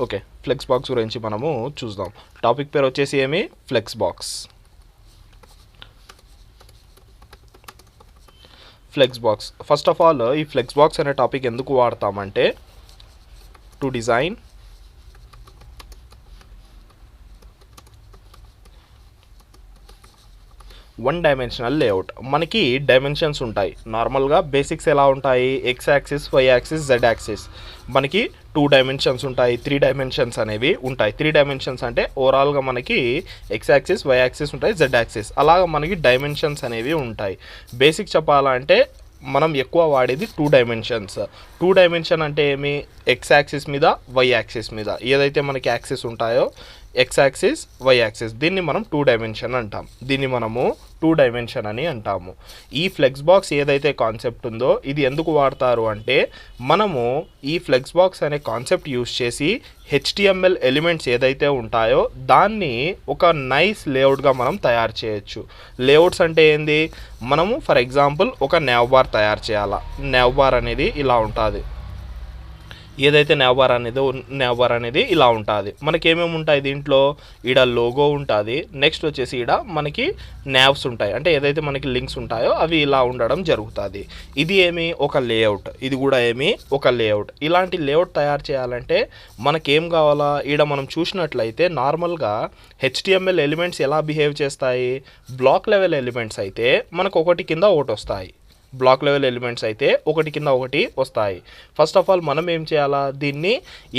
Okay, flex box గురించి మనము చూద్దాం. టాపిక్ పేరు వచ్చేసి ఏమి, flex box. Flex box, first of all ఈ ఫ్లెక్స్ బాక్స్ అనే టాపిక్ ఎందుకు వాడతామంటే to design one dimensional layout. మనకి డైమెన్షన్స్ ఉంటాయి. నార్మల్గా బేసిక్స్ ఎలా ఉంటాయి, x axis, why axis, z axis. మనకి 2 డైమెన్షన్స్ ఉంటాయి, 3 డైమెన్షన్స్ అనేవి ఉంటాయి. 3 డైమెన్షన్స్ అంటే ఓవరాల్గా మనకి ఎక్స్ యాక్సిస్, వై యాక్సిస్ ఉంటాయి, జెడ్ యాక్సిస్, అలాగా మనకి డైమెన్షన్స్ అనేవి ఉంటాయి. బేసిక్ చెప్పాలంటే మనం ఎక్కువ వాడేది 2 డైమెన్షన్స్. 2 డైమెన్షన్ అంటే ఏమి, ఎక్స్ యాక్సిస్ మీద, వై యాక్సిస్ మీద ఏదైతే మనకి యాక్సిస్ ఉంటాయో, ఎక్స్ యాక్సిస్, వై యాక్సిస్, దీన్ని మనం 2 డైమెన్షన్ అంటాం. దీన్ని మనము 2 డైమెన్షన్ అని అంటాము. ఈ ఫ్లెక్స్ బాక్స్ ఏదైతే కాన్సెప్ట్ ఉందో ఇది ఎందుకు వాడతారు అంటే మనము ఈ ఫ్లెక్స్ బాక్స్ అనే కాన్సెప్ట్ యూస్ చేసి హెచ్టిఎంఎల్ ఎలిమెంట్స్ ఏదైతే ఉంటాయో దాన్ని ఒక నైస్ లేఅవుట్గా మనం తయారు చేయొచ్చు. లేఅవుట్స్ అంటే ఏంది, మనము ఫర్ ఎగ్జాంపుల్ ఒక నేవ్ బార్ తయారు చేయాలా. నేవ్ బార్ అనేది ఇలా ఉంటుంది. ఏదైతే నేవ్ బార్ అనేది ఇలా ఉంటుంది. మనకి ఏమేమి ఉంటాయి దీంట్లో, ఈడ లోగో ఉంటుంది, నెక్స్ట్ వచ్చేసి ఈడ మనకి నేవ్స్ ఉంటాయి, అంటే ఏదైతే మనకి లింక్స్ ఉంటాయో అవి ఇలా ఉండడం జరుగుతుంది. ఇది ఏమి, ఒక లేఅవుట్. ఇది కూడా ఏమి, ఒక లేఅవుట్. ఇలాంటి లేఅవుట్ తయారు చేయాలంటే మనకేం కావాలా, ఈడ మనం చూసినట్లయితే నార్మల్గా హెచ్టిఎంఎల్ ఎలిమెంట్స్ ఎలా బిహేవ్ చేస్తాయి, బ్లాక్ లెవెల్ ఎలిమెంట్స్ అయితే మనకు ఒకటి కింద ఒకటి వస్తాయి. బ్లాక్ లెవెల్ ఎలిమెంట్స్ అయితే ఒకటి కింద ఒకటి వస్తాయి. ఫస్ట్ ఆఫ్ ఆల్ మనం ఏం చేయాలా, దీన్ని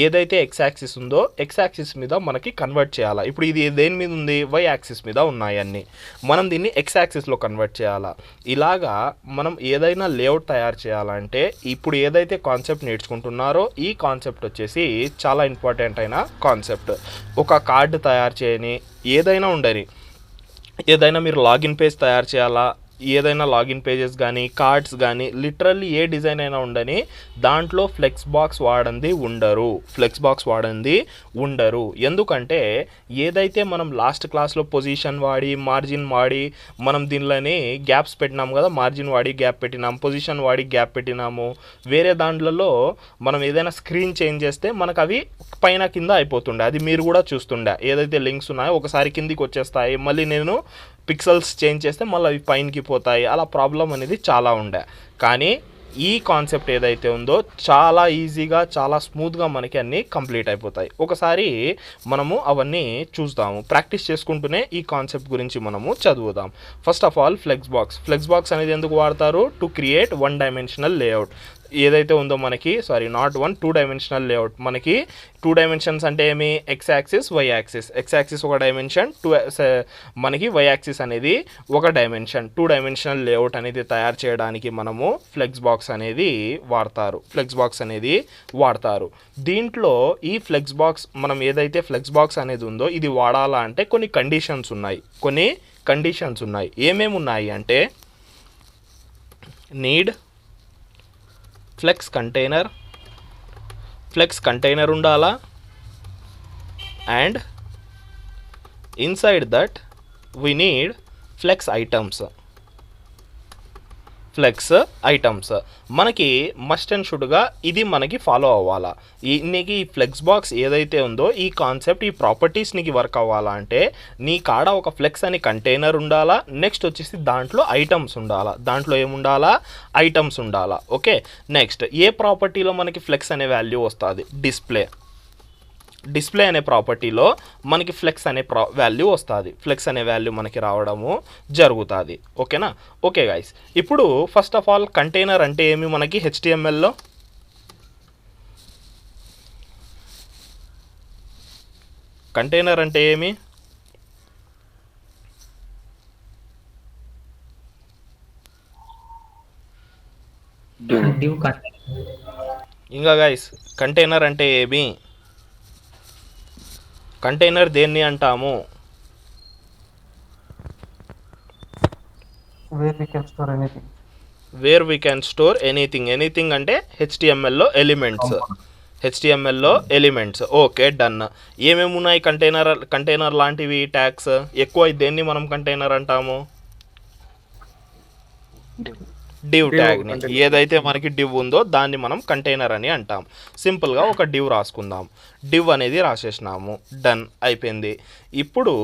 ఏదైతే ఎక్స్ యాక్సిస్ ఉందో ఎక్స్ యాక్సిస్ మీద మనకి కన్వర్ట్ చేయాలా. ఇప్పుడు ఇది దేని మీద ఉంది, వై యాక్సిస్ మీద ఉన్నాయి అన్నీ. మనం దీన్ని ఎక్స్ యాక్సిస్లో కన్వర్ట్ చేయాలా. ఇలాగా మనం ఏదైనా లేఅవుట్ తయారు చేయాలంటే ఇప్పుడు ఏదైతే కాన్సెప్ట్ నేర్చుకుంటున్నారో ఈ కాన్సెప్ట్ వచ్చేసి చాలా ఇంపార్టెంట్ అయిన కాన్సెప్ట్. ఒక కార్డు తయారు చేయని, ఏదైనా ఉండని, ఏదైనా మీరు లాగిన్ పేజ్ తయారు చేయాలా, ఏదైనా లాగిన్ పేజెస్ కానీ, కార్డ్స్ కానీ, లిటరల్లీ ఏ డిజైన్ అయినా ఉండని దాంట్లో ఫ్లెక్స్ బాక్స్ వాడంది ఉండరు. ఎందుకంటే ఏదైతే మనం లాస్ట్ క్లాస్లో పొజిషన్ వాడి, మార్జిన్ వాడి, మనం దీనిలోనే గ్యాప్స్ పెట్టినాము కదా, మార్జిన్ వాడి గ్యాప్ పెట్టినాము, పొజిషన్ వాడి గ్యాప్ పెట్టినాము. వేరే దాంట్లలో మనం ఏదైనా స్క్రీన్ చేంజ్ చేస్తే మనకు అవి పైన కింద అయిపోతుండే, అది మీరు కూడా చూస్తుండే. ఏదైతే లింక్స్ ఉన్నాయో ఒకసారి కిందికి వచ్చేస్తాయి, మళ్ళీ నేను పిక్సెల్స్ చేంజ్ చేస్తే మళ్ళీ అవి పైనకి పోతాయి. అలా ప్రాబ్లం అనేది చాలా ఉండే. కానీ ఈ కాన్సెప్ట్ ఏదైతే ఉందో చాలా ఈజీగా, చాలా స్మూత్గా మనకి అన్నీ కంప్లీట్ అయిపోతాయి. ఒకసారి మనము అవన్నీ చూద్దాము, ప్రాక్టీస్ చేసుకుంటూనే ఈ కాన్సెప్ట్ గురించి మనము చదువుదాం. First of all flexbox అనేది ఎందుకు వాడతారు, టు క్రియేట్ 1 డైమెన్షనల్ లేఅవుట్. ఏదైతే ఉందో మనకి, నాట్ 1, 2 డైమెన్షనల్ లేఅవుట్. మనకి 2 డైమెన్షన్స్ అంటే ఏమి, X axis, why axis. X axis ఒక డైమెన్షన్, మనకి వై యాక్సిస్ అనేది ఒక డైమెన్షన్. 2 డైమెన్షనల్ లేఅవుట్ అనేది తయారు చేయడానికి మనము ఫ్లెక్స్ బాక్స్ అనేది వాడతారు. దీంట్లో ఈ ఫ్లెక్స్ బాక్స్, మనం ఏదైతే ఫ్లెక్స్ బాక్స్ అనేది ఉందో ఇది వాడాలా అంటే కొన్ని కండిషన్స్ ఉన్నాయి. ఏమేమి ఉన్నాయి అంటే నీడ్ ఫ్లెక్స్ కంటైనర్ ఉండాలా, and inside that we need flex items. మనకి మస్ట్ అండ్ షుడ్గా ఇది మనకి ఫాలో అవ్వాలా. నీకు ఈ ఫ్లెక్స్ బాక్స్ ఏదైతే ఉందో ఈ కాన్సెప్ట్, ఈ ప్రాపర్టీస్ నీకు వర్క్ అవ్వాలా అంటే నీ కాడ ఒక ఫ్లెక్స్ అనే కంటైనర్ ఉండాలా, నెక్స్ట్ వచ్చేసి దాంట్లో ఐటమ్స్ ఉండాలా. దాంట్లో ఏముండాలా, ఐటమ్స్ ఉండాలా. ఓకే, నెక్స్ట్ ఏ ప్రాపర్టీలో మనకి ఫ్లెక్స్ అనే వాల్యూ వస్తుంది, డిస్ప్లే అనే ప్రాపర్టీలో మనకి ఫ్లెక్స్ అనే వాల్యూ వస్తుంది. ఫ్లెక్స్ అనే వాల్యూ మనకి రావడము జరుగుతుంది. ఓకేనా. ఓకే గైస్, ఇప్పుడు ఫస్ట్ ఆఫ్ ఆల్ కంటైనర్ అంటే ఏమి, మనకి హెచ్టిఎంఎల్లో కంటైనర్ అంటే ఏమి, ఇంకా గైస్ కంటైనర్ అంటే ఏమి, కంటైనర్ దేన్ని అంటాము, where we can store anything అంటే హెచ్టిఎంఎల్లో ఎలిమెంట్స్. Okay, done. ఏమేమి ఉన్నాయి కంటైనర్ లాంటివి ట్యాగ్స్, ఎక్కువ దేన్ని మనం కంటైనర్ అంటాము, డివ్ ట్యాగ్ని, ఏదైతే మనకి డివ్ ఉందో దాన్ని మనం కంటైనర్ అని అంటాం. సింపుల్గా ఒక డివ్ రాసుకుందాం. డివ్ అనేది రాసేసినాము, డన్ అయిపోయింది. ఇప్పుడు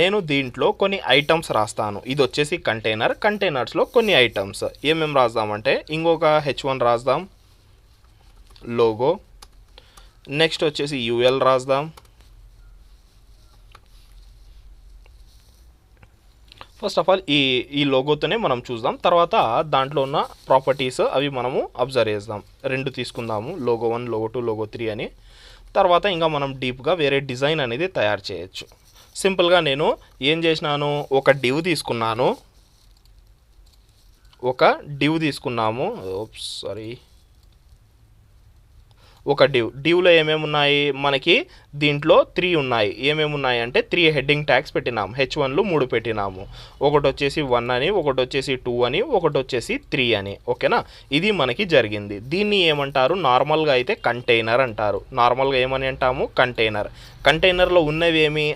నేను దీంట్లో కొన్ని ఐటమ్స్ రాస్తాను. ఇది వచ్చేసి కంటైనర్, కంటైనర్స్లో కొన్ని ఐటమ్స్ ఏమేమి రాద్దామంటే ఇంకొక H1 రాద్దాం, లోగో. నెక్స్ట్ వచ్చేసి UL రాద్దాం. ఫస్ట్ ఆఫ్ ఆల్ ఈ లోగోతోనే మనం చూద్దాం, తర్వాత దాంట్లో ఉన్న ప్రాపర్టీస్ అవి మనము అబ్జర్వ్ చేద్దాం. 2 తీసుకుందాము, లోగో 1, లోగో 2, లోగో 3 అని. తర్వాత ఇంకా మనం డీప్గా వేరే డిజైన్ అనేది తయారు చేయొచ్చు. సింపుల్గా నేను ఏం చేసినాను, ఒక డివ్ తీసుకున్నాము, సారీ, ఒక డివ్లో ఏమేమి ఉన్నాయి మనకి, దీంట్లో 3 ఉన్నాయి. ఏమేమి ఉన్నాయి అంటే 3 హెడ్డింగ్ ట్యాగ్స్ పెట్టినాము. H1లు 3 పెట్టినాము. ఒకటి వచ్చేసి 1 అని, ఒకటి వచ్చేసి 2 అని, ఒకటి వచ్చేసి 3 అని. ఓకేనా, ఇది మనకి జరిగింది. దీన్ని ఏమంటారు, నార్మల్గా అయితే కంటైనర్ అంటారు. నార్మల్గా ఏమని అంటాము, కంటైనర్. కంటైనర్లో ఉన్నవేమి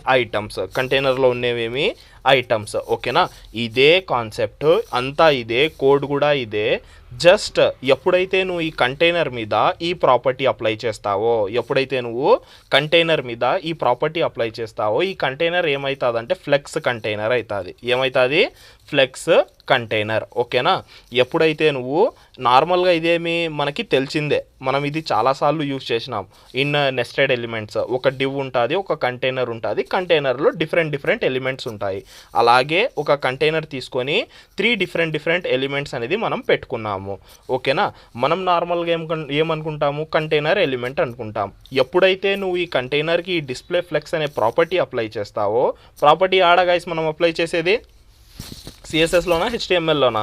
ఐటమ్స్, ఓకేనా. ఇదే కాన్సెప్ట్ అంతా, ఇదే కోడ్ కూడా ఇదే. జస్ట్ ఎప్పుడైతే నువ్వు ఈ కంటైనర్ మీద ఈ ప్రాపర్టీ అప్లై చేస్తావో, ఈ కంటైనర్ ఏమవుతుందంటే ఫ్లెక్స్ కంటైనర్ అవుతుంది. ఏమవుతుంది, ఫ్లెక్స్ కంటైనర్. ఓకేనా. ఎప్పుడైతే నువ్వు నార్మల్గా ఇదేమి మనకి తెలిసిందే, మనం ఇది చాలాసార్లు యూజ్ చేసినాం. ఇన్ నెస్టెడ్ ఎలిమెంట్స్ ఒక డివ్ ఉంటుంది, ఒక కంటైనర్ ఉంటుంది. కంటైనర్లో డిఫరెంట్ ఎలిమెంట్స్ ఉంటాయి. అలాగే ఒక కంటైనర్ తీసుకొని 3 డిఫరెంట్ ఎలిమెంట్స్ అనేది మనం పెట్టుకున్నాము. ఓకేనా. మనం నార్మల్గా ఏమనుకుంటాము, కంటైనర్ ఎలిమెంట్ అనుకుంటాం. ఎప్పుడైతే నువ్వు ఈ కంటైనర్కి డిస్ప్లే ఫ్లెక్స్ అనే ప్రాపర్టీ అప్లై చేస్తావో, ప్రాపర్టీ ఆడ గైస్ మనం అప్లై చేసేది CSSలోనా HTMLలోనా?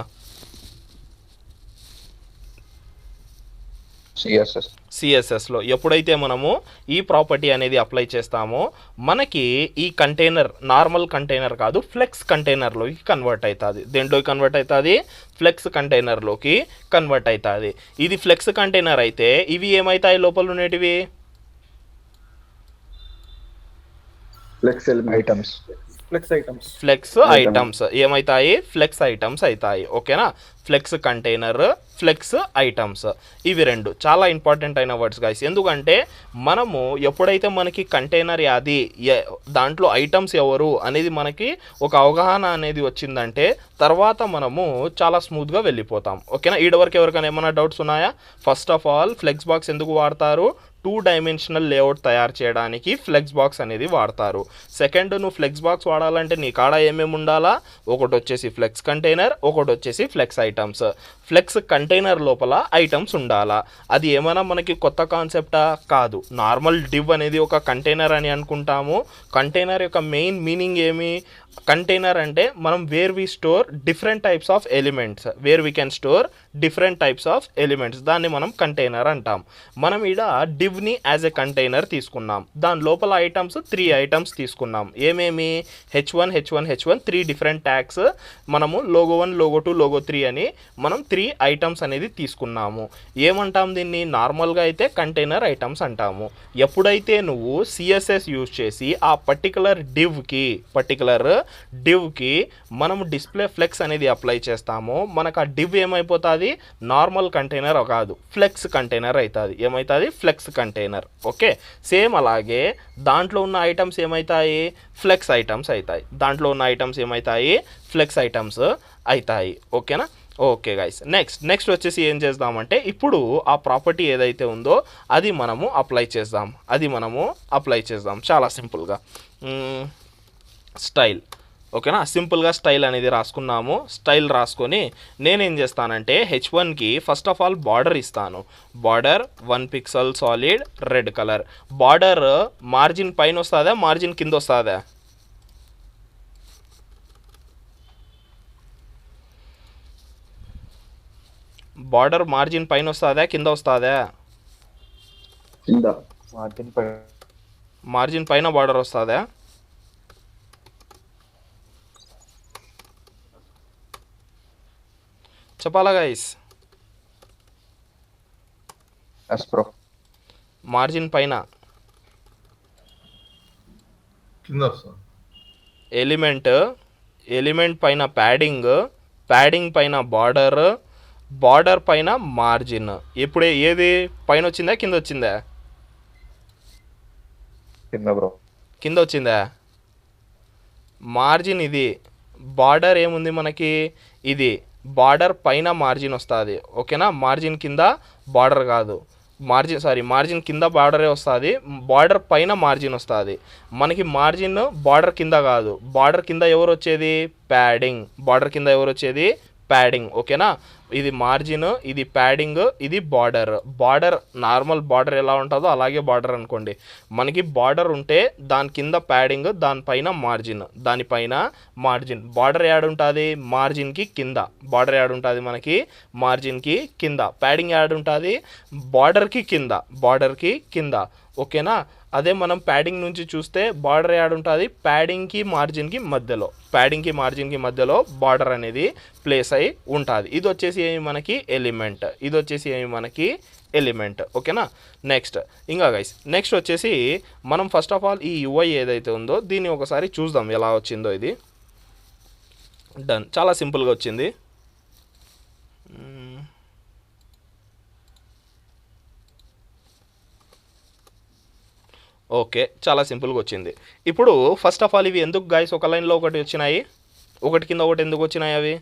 సిఎస్ఎస్లో. ఎప్పుడైతే మనము ఈ ప్రాపర్టీ అనేది అప్లై చేస్తామో మనకి ఈ కంటైనర్ నార్మల్ కంటైనర్ కాదు, ఫ్లెక్స్ కంటైనర్లోకి కన్వర్ట్ అవుతుంది. దేంట్లోకి కన్వర్ట్ అవుతుంది, ఫ్లెక్స్ కంటైనర్లోకి కన్వర్ట్ అవుతుంది. ఇది ఫ్లెక్స్ కంటైనర్ అయితే ఇవి ఏమవుతాయి, లోపల ఉండేటివి ఫ్లెక్స్ ఐటమ్స్ ఏమవుతాయి, ఫ్లెక్స్ ఐటమ్స్ అవుతాయి. ఓకేనా. ఫ్లెక్స్ కంటైనర్, ఫ్లెక్స్ ఐటమ్స్, ఇవి 2 చాలా ఇంపార్టెంట్ అయిన వర్డ్స్ గైస్. ఎందుకంటే మనము ఎప్పుడైతే మనకి కంటైనర్ అది దాంట్లో ఐటమ్స్ ఎవరు అనేది మనకి ఒక అవగాహన అనేది వచ్చిందంటే తర్వాత మనము చాలా స్మూత్గా వెళ్ళిపోతాం. ఓకేనా. ఈడ వరకు ఎవరికైనా ఏమైనా డౌట్స్ ఉన్నాయా? First of all flexbox ఎందుకు వాడతారు, 2 డైమెన్షనల్ లేఅవుట్ తయారు చేయడానికి ఫ్లెక్స్ బాక్స్ అనేది వాడతారు. సెకండ్, నువ్వు ఫ్లెక్స్ బాక్స్ వాడాలంటే నీ కాడ ఏమేమి ఉండాలా, ఒకటి వచ్చేసి ఫ్లెక్స్ కంటైనర్, ఒకటి వచ్చేసి ఫ్లెక్స్ ఐటమ్స్. ఫ్లెక్స్ కంటైనర్ లోపల ఐటమ్స్ ఉండాలా. అది ఏమైనా మనకి కొత్త కాన్సెప్టా? కాదు. నార్మల్ డివ్ అనేది ఒక కంటైనర్ అని అనుకుంటాము. కంటైనర్ యొక్క మెయిన్ మీనింగ్ ఏమి, కంటైనర్ అంటే మనం where we store different types of elements, దాన్ని మనం కంటైనర్ అంటాం. మనం ఈడ డివ్ని యాజ్ ఎ కంటైనర్ తీసుకున్నాం. దాని లోపల ఐటమ్స్ 3 ఐటమ్స్ తీసుకున్నాం. ఏమేమి, H1 3 డిఫరెంట్ ట్యాగ్స్. మనము లోగో 1, లోగో 2, లోగో 3 అని మనం 3 ఐటమ్స్ అనేది తీసుకున్నాము. ఏమంటాం దీన్ని, నార్మల్గా అయితే కంటైనర్ ఐటమ్స్ అంటాము. ఎప్పుడైతే నువ్వు CSS యూజ్ చేసి ఆ పర్టికులర్ డివ్కి మనం డిస్ప్లే ఫ్లెక్స్ అనేది అప్లై చేస్తామో మనకు ఆ డివ్ ఏమైపోతుంది, నార్మల్ కంటైనర్ కాదు, ఫ్లెక్స్ కంటైనర్ అవుతుంది. ఏమవుతుంది, ఫ్లెక్స్ కంటైనర్. ఓకే. సేమ్ అలాగే దాంట్లో ఉన్న ఐటమ్స్ ఏమవుతాయి, ఫ్లెక్స్ ఐటమ్స్ అవుతాయి. ఓకేనా. ఓకే గైస్, నెక్స్ట్ వచ్చేసి ఏం చేద్దామంటే ఇప్పుడు ఆ ప్రాపర్టీ ఏదైతే ఉందో అది మనము అప్లై చేద్దాం. చాలా సింపుల్గా స్టైల్. ఓకేనా. సింపుల్గా స్టైల్ అనేది రాసుకున్నాము. స్టైల్ రాసుకొని నేనేం చేస్తానంటే H1కి ఫస్ట్ ఆఫ్ ఆల్ బార్డర్ ఇస్తాను. Border 1 pixel solid red colour. Border margin పైన వస్తుందా, మార్జిన్ కింద వస్తుందా? బార్డర్ మార్జిన్ పైన వస్తుందా, కింద వస్తుందా? మార్జిన్ పైన బార్డర్ వస్తుందా? చెప్పాలా గైస్? మార్జిన్ పైన ఎలిమెంట్ పైన ప్యాడింగ్ పైన బార్డర్, బార్డర్ పైన మార్జిన్. ఎప్పుడు ఏది పైన వచ్చిందా కింద వచ్చిందా? కింద వచ్చిందా? మార్జిన్ ఇది, బార్డర్ ఏముంది మనకి, ఇది బార్డర్ పైన మార్జిన్ వస్తుంది. ఓకేనా, మార్జిన్ కింద బార్డర్ కాదు, మార్జిన్ కింద బార్డరే వస్తుంది, బార్డర్ పైన మార్జిన్ వస్తుంది. మనకి మార్జిన్ బార్డర్ కింద కాదు, బార్డర్ కింద ఎవరు వచ్చేది, ప్యాడింగ్. బార్డర్ కింద ఎవరు వచ్చేది, ప్యాడింగ్. ఓకేనా, ఇది మార్జిన్, ఇది ప్యాడింగ్, ఇది బార్డర్. బార్డర్ నార్మల్ బార్డర్ ఎలా ఉంటుందో అలాగే బార్డర్ అనుకోండి. మనకి బార్డర్ ఉంటే దాని కింద ప్యాడింగ్, దానిపైన మార్జిన్, దానిపైన మార్జిన్. బార్డర్ యాడ్ ఉంటుంది మార్జిన్కి కింద, బార్డర్ యాడ్ ఉంటుంది మనకి మార్జిన్కి కింద. ప్యాడింగ్ యాడ్ ఉంటుంది బార్డర్కి కింద, బార్డర్కి కింద. ఓకేనా, అదే మనం ప్యాడింగ్ నుంచి చూస్తే బార్డర్ యాడ్ ఉంటుంది ప్యాడింగ్కి మార్జిన్కి మధ్యలో, ప్యాడింగ్కి మార్జిన్కి మధ్యలో బార్డర్ అనేది ప్లేస్ అయి ఉంటుంది. ఇది వచ్చేసి ఏమి మనకి ఎలిమెంట్, ఇది వచ్చేసి ఏమి మనకి ఎలిమెంట్. ఓకేనా, నెక్స్ట్ ఇంకా గైస్, నెక్స్ట్ వచ్చేసి మనం ఫస్ట్ ఆఫ్ ఆల్ ఈ యూఐ ఏదైతే ఉందో దీన్ని ఒకసారి చూద్దాం ఎలా వచ్చిందో. ఇది డన్, చాలా సింపుల్గా వచ్చింది. ఓకే, చాలా సింపుల్గా వచ్చింది. ఇప్పుడు ఫస్ట్ ఆఫ్ ఆల్ ఇవి ఎందుకు గాయస్ ఒక లైన్లో ఒకటి వచ్చినాయి, ఒకటి కింద ఒకటి ఎందుకు వచ్చినాయి అవి?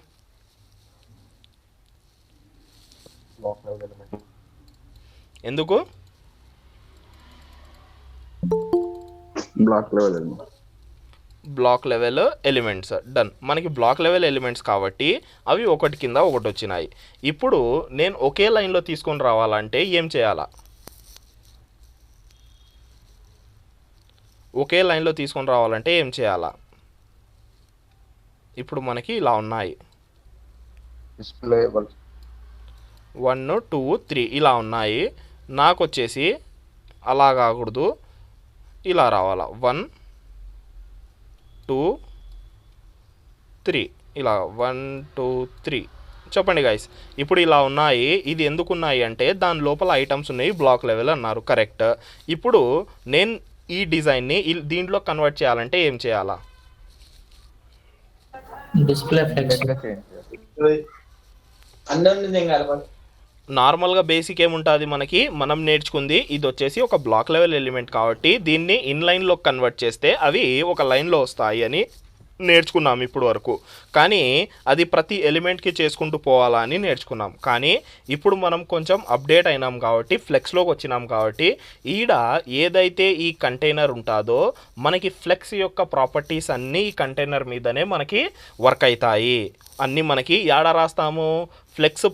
ఎందుకు? Block level elements. డన్, మనకి బ్లాక్ లెవెల్ ఎలిమెంట్స్ కాబట్టి అవి ఒకటి కింద ఒకటి వచ్చినాయి. ఇప్పుడు నేను ఒకే లైన్లో తీసుకొని రావాలంటే ఏం చేయాలా? ఒకే లైన్లో తీసుకొని రావాలంటే ఏం చేయాలా? ఇప్పుడు మనకి ఇలా ఉన్నాయి, 1 2 3 ఇలా ఉన్నాయి. నాకు వచ్చేసి అలా కాకూడదు, ఇలా రావాలా, 1 2 3 ఇలా 1 2 3. చెప్పండి గైస్, ఇప్పుడు ఇలా ఉన్నాయి. ఇది ఎందుకు ఉన్నాయి అంటే దాని లోపల ఐటమ్స్ ఉన్నాయి, బ్లాక్ లెవెల్ అన్నారు, కరెక్ట్. ఇప్పుడు నేను ఈ డిజైన్ని దీంట్లో కన్వర్ట్ చేయాలంటే ఏం చేయాలా? Display flex. నార్మల్గా బేసిక్ ఏముంటుంది మనకి, మనం నేర్చుకుంది ఇది వచ్చేసి ఒక బ్లాక్ లెవెల్ ఎలిమెంట్ కాబట్టి దీన్ని ఇన్లైన్లో కన్వర్ట్ చేస్తే అవి ఒక లైన్లో వస్తాయి అని నేర్చుకున్నాం ఇప్పుడు వరకు. కానీ అది ప్రతి ఎలిమెంట్కి చేసుకుంటూ పోవాలా అని నేర్చుకున్నాం. కానీ ఇప్పుడు మనం కొంచెం అప్డేట్ అయినాం కాబట్టి, ఫ్లెక్స్లోకి వచ్చినాం కాబట్టి, ఈడ ఏదైతే ఈ కంటైనర్ ఉంటుందో మనకి ఫ్లెక్స్ యొక్క ప్రాపర్టీస్ అన్నీ ఈ కంటైనర్ మీదనే మనకి వర్క్ అవుతాయి. అన్నీ మనకి యాడ రాస్తాము, ఫ్లెక్స్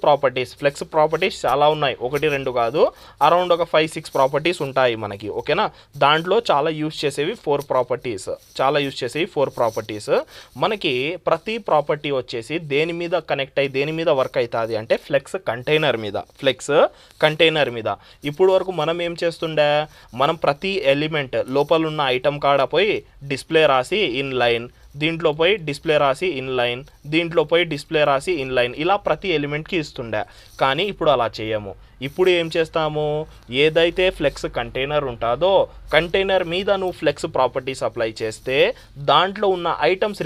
ప్రాపర్టీస్ చాలా ఉన్నాయి, 1 2 కాదు, అరౌండ్ ఒక 5 6 ప్రాపర్టీస్ ఉంటాయి మనకి. ఓకేనా, దాంట్లో చాలా యూజ్ చేసేవి 4 ప్రాపర్టీస్. మనకి ప్రతి ప్రాపర్టీ వచ్చేసి దేని మీద కనెక్ట్ అయ్యి దేని మీద వర్క్ అవుతుంది అంటే ఫ్లెక్స్ కంటైనర్ మీద. ఇప్పుడు వరకు మనం ఏం చేస్తుండే, మనం ప్రతి ఎలిమెంట్ లోపల ఉన్న ఐటమ్ కాడ పోయి డిస్ప్లే రాసి ఇన్ లైన్, దీంట్లో పోయి డిస్ప్లే రాసి ఇన్లైన్, దీంట్లో పోయి డిస్ప్లే రాసి ఇన్లైన్, ఇలా ప్రతి ఎలిమెంట్కి ఇస్తుండే. కానీ ఇప్పుడు అలా చేయము. ఇప్పుడు ఏం చేస్తాము, ఏదైతే ఫ్లెక్స్ కంటైనర్ ఉంటుందో కంటైనర్ మీద నువ్వు ఫ్లెక్స్ ప్రాపర్టీస్ అప్లై చేస్తే దాంట్లో ఉన్న ఐటమ్స్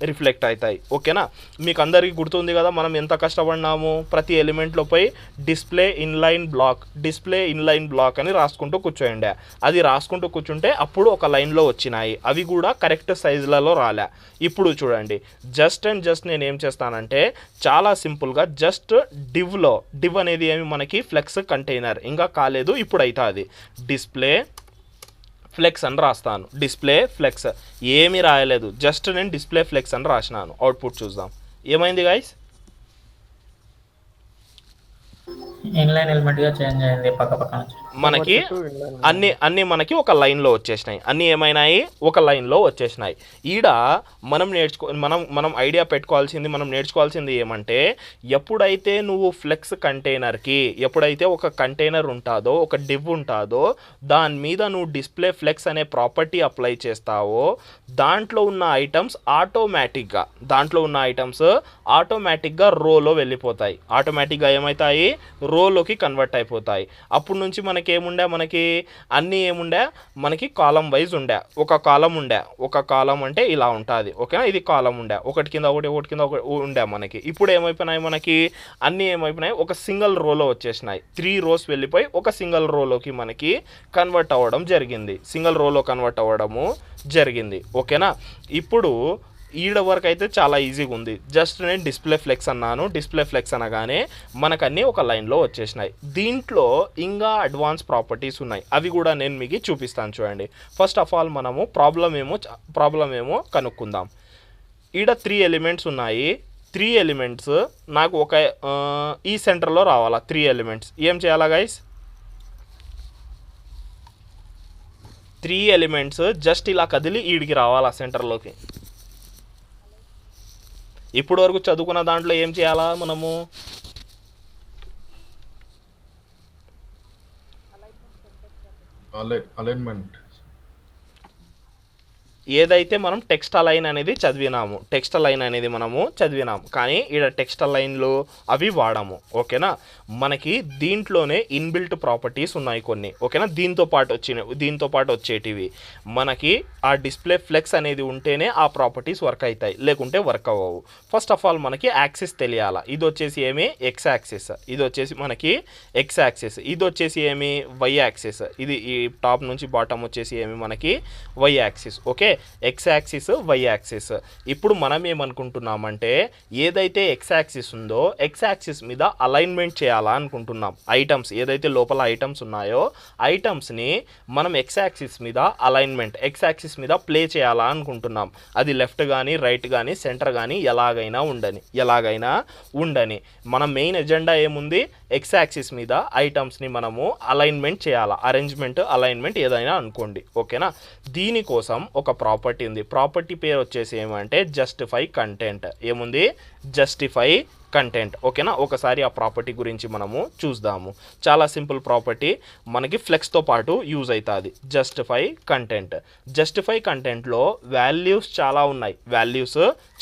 రిఫ్లెక్ట్ అవుతాయి. ఓకేనా, మీకు అందరికీ గుర్తుంది కదా మనం ఎంత కష్టపడినాము. ప్రతి ఎలిమెంట్లో పోయి డిస్ప్లే ఇన్లైన్ బ్లాక్ అని రాసుకుంటూ కూర్చోండి. అది రాసుకుంటూ కూర్చుంటే అప్పుడు ఒక లైన్లో వచ్చినాయి, అవి కూడా కరెక్ట్ సైజులలో రాలే. ఇప్పుడు చూడండి, జస్ట్ నేను ఏం చేస్తానంటే చాలా సింపుల్గా జస్ట్ డివ్ అనేది ఏమి మనకి ఫ్లెక్స్ కంటైనర్ ఇంకా కాలేదు, ఇప్పుడు అవుతుంది. డిస్ప్లే ఫ్లెక్స్ అని రాస్తాను, డిస్ప్లే ఫ్లెక్స్ ఏమీ రాయలేదు, జస్ట్ నేను డిస్ప్లే ఫ్లెక్స్ అని రాసినాను. అవుట్పుట్ చూద్దాం ఏమైంది గైస్. ఇన్లైన్ ఎలిమెంట్ గా చేంజ్ అయింది, పక్కన మనకి అన్ని మనకి ఒక లైన్లో వచ్చేసినాయి. అన్నీ ఏమైనాయి, ఒక లైన్లో వచ్చేసినాయి. ఈడ మనం ఐడియా పెట్టుకోవాల్సింది, మనం నేర్చుకోవాల్సింది ఏమంటే, ఎప్పుడైతే నువ్వు ఫ్లెక్స్ కంటైనర్కి ఎప్పుడైతే ఒక కంటైనర్ ఉంటుందో, ఒక డివ్ ఉంటుందో, దాని మీద నువ్వు డిస్ప్లే ఫ్లెక్స్ అనే ప్రాపర్టీ అప్లై చేస్తావో దాంట్లో ఉన్న ఐటమ్స్ ఆటోమేటిక్గా రోలో వెళ్ళిపోతాయి. ఆటోమేటిక్గా ఏమవుతాయి, రోలోకి కన్వర్ట్ అయిపోతాయి. అప్పుడు నుంచి మనకి ఏముండే, మనకి అన్నీ ఏముండే, మనకి కాలం వైజ్ ఉండే. ఒక కాలం ఉండే, ఒక కాలం అంటే ఇలా ఉంటుంది, ఓకేనా. ఇది కాలం ఉండే, ఒకటి కింద ఒకటి ఒకటి కింద ఒకటి ఉండే మనకి. ఇప్పుడు ఏమైపోయినాయి, మనకి అన్నీ ఏమైపోయినాయి, ఒక సింగిల్ రోలో వచ్చేసినాయి. 3 రోస్ వెళ్ళిపోయి ఒక సింగిల్ రోలోకి మనకి కన్వర్ట్ అవ్వడం జరిగింది, సింగిల్ రోలో కన్వర్ట్ అవ్వడము జరిగింది, ఓకేనా. ఇప్పుడు ఈడ వరకు అయితే చాలా ఈజీగా ఉంది. జస్ట్ నేను డిస్ప్లే ఫ్లెక్స్ అన్నాను, డిస్ప్లే ఫ్లెక్స్ అనగానే మనకన్నీ ఒక లైన్లో వచ్చేసినాయి. దీంట్లో ఇంకా అడ్వాన్స్ ప్రాపర్టీస్ ఉన్నాయి, అవి కూడా నేను మీకు చూపిస్తాను చూడండి. ఫస్ట్ ఆఫ్ ఆల్ మనము ప్రాబ్లం ఏమో కనుక్కుందాం. ఈడ 3 ఎలిమెంట్స్ ఉన్నాయి. 3 ఎలిమెంట్స్ నాకు ఒక ఈ సెంటర్లో రావాలా. 3 ఎలిమెంట్స్ ఏం చేయాలా గైస్? 3 ఎలిమెంట్స్ జస్ట్ ఇలా కదిలి ఈడికి రావాలా సెంటర్లోకి. ఇప్పుడు వరకు చదువుకున్న దాంట్లో ఏం చేయాలా మనము? అలైన్మెంట్ ఏదైతే మనం టెక్స్ట్ అలైన్ అనేది చదివినాము, టెక్స్ట్ అలైన్ అనేది మనము చదివినాము, కానీ ఇక్కడ టెక్స్ట్ అలైన్లు అవి వాడము, ఓకేనా. మనకి దీంట్లోనే ఇన్బిల్ట్ ప్రాపర్టీస్ ఉన్నాయి కొన్ని, ఓకేనా. దీంతో పాటు వచ్చేటివి మనకి ఆ డిస్ప్లే ఫ్లెక్స్ అనేది ఉంటేనే ఆ ప్రాపర్టీస్ వర్క్ అవుతాయి, లేకుంటే వర్క్ అవ్వవు. ఫస్ట్ ఆఫ్ ఆల్ మనకి యాక్సిస్ తెలియాలా. ఇది వచ్చేసి ఏమి, ఎక్స్ యాక్సిస్. ఇది వచ్చేసి మనకి ఎక్స్ యాక్సిస్. ఇది వచ్చేసి ఏమి, వై యాక్సిస్. ఇది ఈ టాప్ నుంచి బాటమ్ వచ్చేసి ఏమి, మనకి Y axis, okay. X axis, why axis. ఇప్పుడు మనం ఏమనుకుంటున్నామంటే ఏదైతే ఎక్స్ యాక్సిస్ ఉందో ఎక్స్ యాక్సిస్ మీద అలైన్మెంట్ చేయాలా అనుకుంటున్నాం. ఐటమ్స్ ఏదైతే లోపల ఐటమ్స్ ఉన్నాయో ఐటమ్స్ని మనం ఎక్స్ యాక్సిస్ మీద అలైన్మెంట్, ఎక్స్ యాక్సిస్ మీద ప్లే చేయాలా అనుకుంటున్నాం. అది లెఫ్ట్ కానీ రైట్ కానీ సెంటర్ కానీ ఎలాగైనా ఉండని. మన మెయిన్ ఎజెండా ఏముంది, ఎక్స్ యాక్సిస్ మీద ఐటమ్స్ని మనము అలైన్మెంట్ చేయాలా. అలైన్మెంట్ ఏదైనా అనుకోండి, ఓకేనా. దీనికోసం ఒక ప్రాపర్టీ ఉంది. ప్రాపర్టీ పేరు వచ్చేసి ఏమంటే జస్టిఫై కంటెంట్. ఏముంది, జస్టిఫై కంటెంట్, ఓకేనా. ఒకసారి ఆ ప్రాపర్టీ గురించి మనము చూద్దాము. చాలా సింపుల్ ప్రాపర్టీ, మనకి ఫ్లెక్స్తో పాటు యూజ్ అవుతుంది. జస్టిఫై కంటెంట్లో వాల్యూస్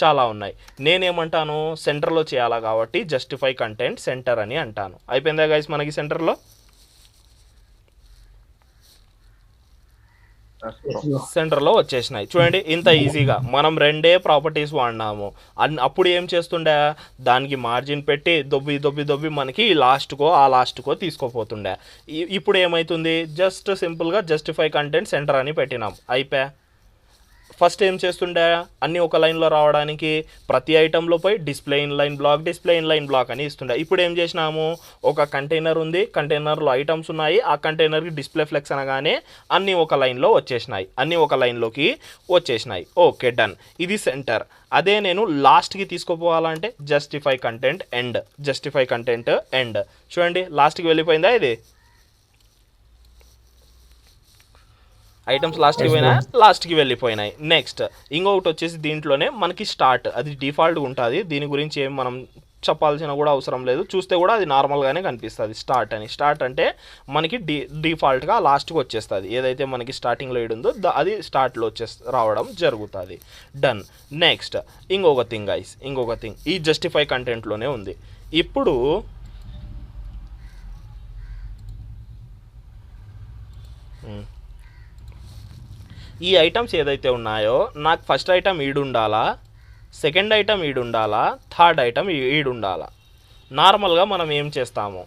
చాలా ఉన్నాయి. నేనేమంటాను, సెంటర్లో చేయాలా కాబట్టి జస్టిఫై కంటెంట్ సెంటర్ అని అంటాను. అయిపోయిందా గైస్ మనకి సెంటర్లో? సెంటర్లో వచ్చేసినాయి చూడండి, ఇంత ఈజీగా మనం 2 ప్రాపర్టీస్ వాడినాము. అప్పుడు ఏం చేస్తుండే, దానికి మార్జిన్ పెట్టి దొబ్బి మనకి లాస్ట్కో తీసుకోపోతుండే. ఇప్పుడు ఏమవుతుంది, జస్ట్ సింపుల్గా జస్టిఫై కంటెంట్ సెంటర్ అని పెట్టినాం, అయిపోయా. ఫస్ట్ ఏం చేస్తుండే, అన్నీ ఒక లైన్లో రావడానికి ప్రతి ఐటెంలో పోయి డిస్ప్లే ఇన్ లైన్ బ్లాక్ అని ఇస్తుండే. ఇప్పుడు ఏం చేసినాము, ఒక కంటైనర్ ఉంది, కంటైనర్లో ఐటమ్స్ ఉన్నాయి, ఆ కంటైనర్కి డిస్ప్లే ఫ్లెక్స్ అనగానే అన్నీ ఒక లైన్లోకి వచ్చేసినాయి, ఓకే డన్. ఇది సెంటర్. అదే నేను లాస్ట్కి తీసుకోపోవాలంటే జస్టిఫై కంటెంట్ ఎండ్. చూడండి లాస్ట్కి వెళ్ళిపోయిందా, ఇది ఐటమ్స్ లాస్ట్కి వెళ్ళిపోయినాయి. నెక్స్ట్ ఇంకొకటి వచ్చేసి దీంట్లోనే మనకి స్టార్ట్, అది డిఫాల్ట్గా ఉంటుంది. దీని గురించి ఏం మనం చెప్పాల్సిన కూడా అవసరం లేదు, చూస్తే కూడా అది నార్మల్గానే కనిపిస్తుంది. స్టార్ట్ అంటే మనకి డిఫాల్ట్గా లాస్ట్కి వచ్చేస్తుంది. ఏదైతే మనకి స్టార్టింగ్లో ఉందో అది స్టార్ట్లో రావడం జరుగుతుంది. డన్. నెక్స్ట్ ఇంకొక థింగ్ ఈ జస్టిఫై కంటెంట్లోనే ఉంది. ఇప్పుడు ఈ ఐటమ్స్ ఏదైతే ఉన్నాయో నాకు ఫస్ట్ ఐటమ్ ఈడుండాలా, సెకండ్ ఐటమ్ ఈడుండాలా, థర్డ్ ఐటమ్ ఈడుండాలా. నార్మల్గా మనం ఏం చేస్తాము,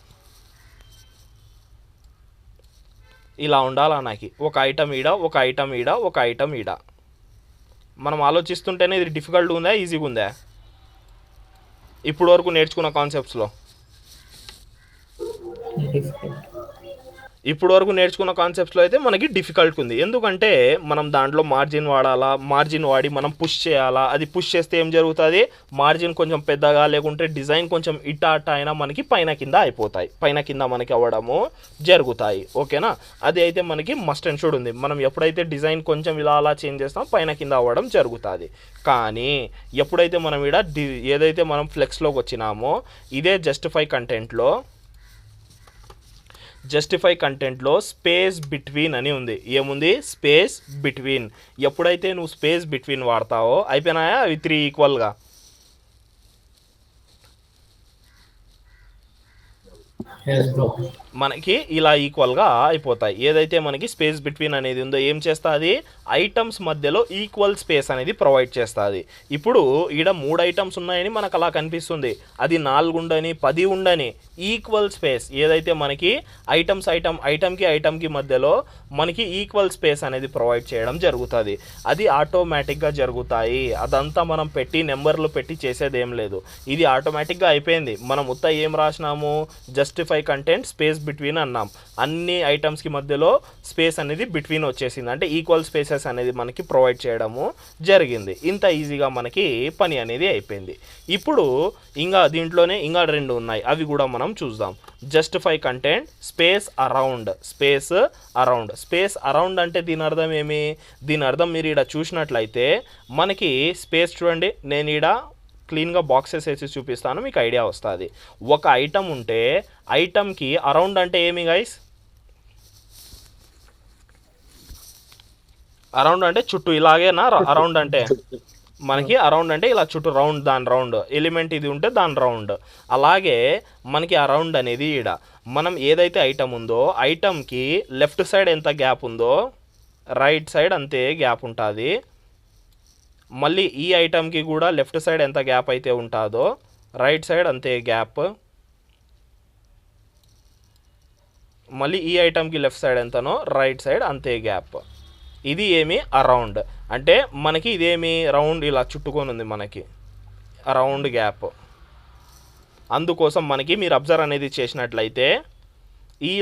ఇలా ఉండాలా, నాకు ఒక ఐటమ్ ఈడ. మనం ఆలోచిస్తుంటేనే ఇది డిఫికల్ట్గా ఉందా, ఈజీగా ఉందా? ఇప్పుడు వరకు నేర్చుకున్న కాన్సెప్ట్స్లో అయితే మనకి డిఫికల్ట్గా ఉంది. ఎందుకంటే మనం దాంట్లో మార్జిన్ వాడి మనం పుష్ చేయాలా. అది పుష్ చేస్తే ఏం జరుగుతుంది, మార్జిన్ కొంచెం పెద్దగా లేకుంటే డిజైన్ కొంచెం ఇటా అయినా మనకి పైన కింద మనకి అవ్వడము జరుగుతాయి, ఓకేనా. అది అయితే మనకి మస్ట్ అండ్ షుడ్ ఉంది. మనం ఎప్పుడైతే డిజైన్ కొంచెం ఇలా చేంజ్ చేస్తాం పైన కింద అవ్వడం జరుగుతుంది. కానీ ఎప్పుడైతే మనం ఏదైతే మనం ఫ్లెక్స్లోకి వచ్చినామో ఇదే జస్టిఫై కంటెంట్లో స్పేస్ బిట్వీన్ అని ఉంది. ఏముంది, స్పేస్ బిట్వీన్. ఎప్పుడైతే నువ్వు స్పేస్ బిట్వీన్ వాడతావో అయిపోయినాయా అవి 3 ఈక్వల్గా. Yes bro. మనకి ఇలా ఈక్వల్గా అయిపోతాయి. ఏదైతే మనకి స్పేస్ బిట్వీన్ అనేది ఉందో ఏం చేస్తుంది, ఐటమ్స్ మధ్యలో ఈక్వల్ స్పేస్ అనేది ప్రొవైడ్ చేస్తుంది. ఇప్పుడు ఈడ 3 ఐటమ్స్ ఉన్నాయని మనకు అలా కనిపిస్తుంది, అది 4 ఉండని 10 ఉండని ఈక్వల్ స్పేస్ ఏదైతే మనకి ఐటమ్కి మధ్యలో మనకి ఈక్వల్ స్పేస్ అనేది ప్రొవైడ్ చేయడం జరుగుతుంది. అది ఆటోమేటిక్గా జరుగుతాయి. అదంతా మనం పెట్టి నెంబర్లు పెట్టి చేసేది ఏం లేదు, ఇది ఆటోమేటిక్గా అయిపోయింది. మనం ఉత్త ఏం రాసినాము, జస్టిఫై కంటెంట్ స్పేస్ బిట్వీన్ అన్నాం. అన్ని ఐటమ్స్కి మధ్యలో స్పేస్ అనేది బిట్వీన్ వచ్చేసింది, అంటే ఈక్వల్ స్పేసెస్ అనేది మనకి ప్రొవైడ్ చేయడము జరిగింది. ఇంత ఈజీగా మనకి పని అనేది అయిపోయింది. ఇప్పుడు ఇంకా దీంట్లోనే ఇంకా 2 ఉన్నాయి, అవి కూడా మనం చూద్దాం. Justify content space around. Space around అంటే దీని అర్థం ఏమి, దీని అర్థం మీరు ఇక్కడ చూసినట్లయితే మనకి స్పేస్ చూడండి, నేను ఈడ క్లీన్గా బాక్సెస్ వేసి చూపిస్తాను, మీకు ఐడియా వస్తుంది. ఒక ఐటమ్ ఉంటే ఐటమ్కి అరౌండ్ అంటే ఏమి గైస్, అరౌండ్ అంటే చుట్టూ, ఇలాగేనా అరౌండ్ అంటే మనకి అరౌండ్ అంటే ఇలా చుట్టూ రౌండ్, దాని రౌండ్ ఎలిమెంట్ ఇది ఉంటే దాని రౌండ్. అలాగే మనకి అరౌండ్ అనేది ఈడ మనం ఏదైతే ఐటమ్ ఉందో ఐటమ్కి లెఫ్ట్ సైడ్ ఎంత గ్యాప్ ఉందో రైట్ సైడ్ అంతే గ్యాప్ ఉంటుంది. మళ్ళీ ఈ ఐటమ్కి కూడా లెఫ్ట్ సైడ్ ఎంత గ్యాప్ అయితే ఉంటుందో రైట్ సైడ్ అంతే గ్యాప్. మళ్ళీ ఈ ఐటమ్కి లెఫ్ట్ సైడ్ ఎంతనో రైట్ సైడ్ అంతే గ్యాప్. ఇది ఏమి అరౌండ్ అంటే మనకి ఇదేమి రౌండ్ ఇలా చుట్టుకొని ఉంది మనకి రౌండ్ గ్యాప్. అందుకోసం మనకి మీరు అబ్జర్వ్ అనేది చేసినట్లయితే ఈ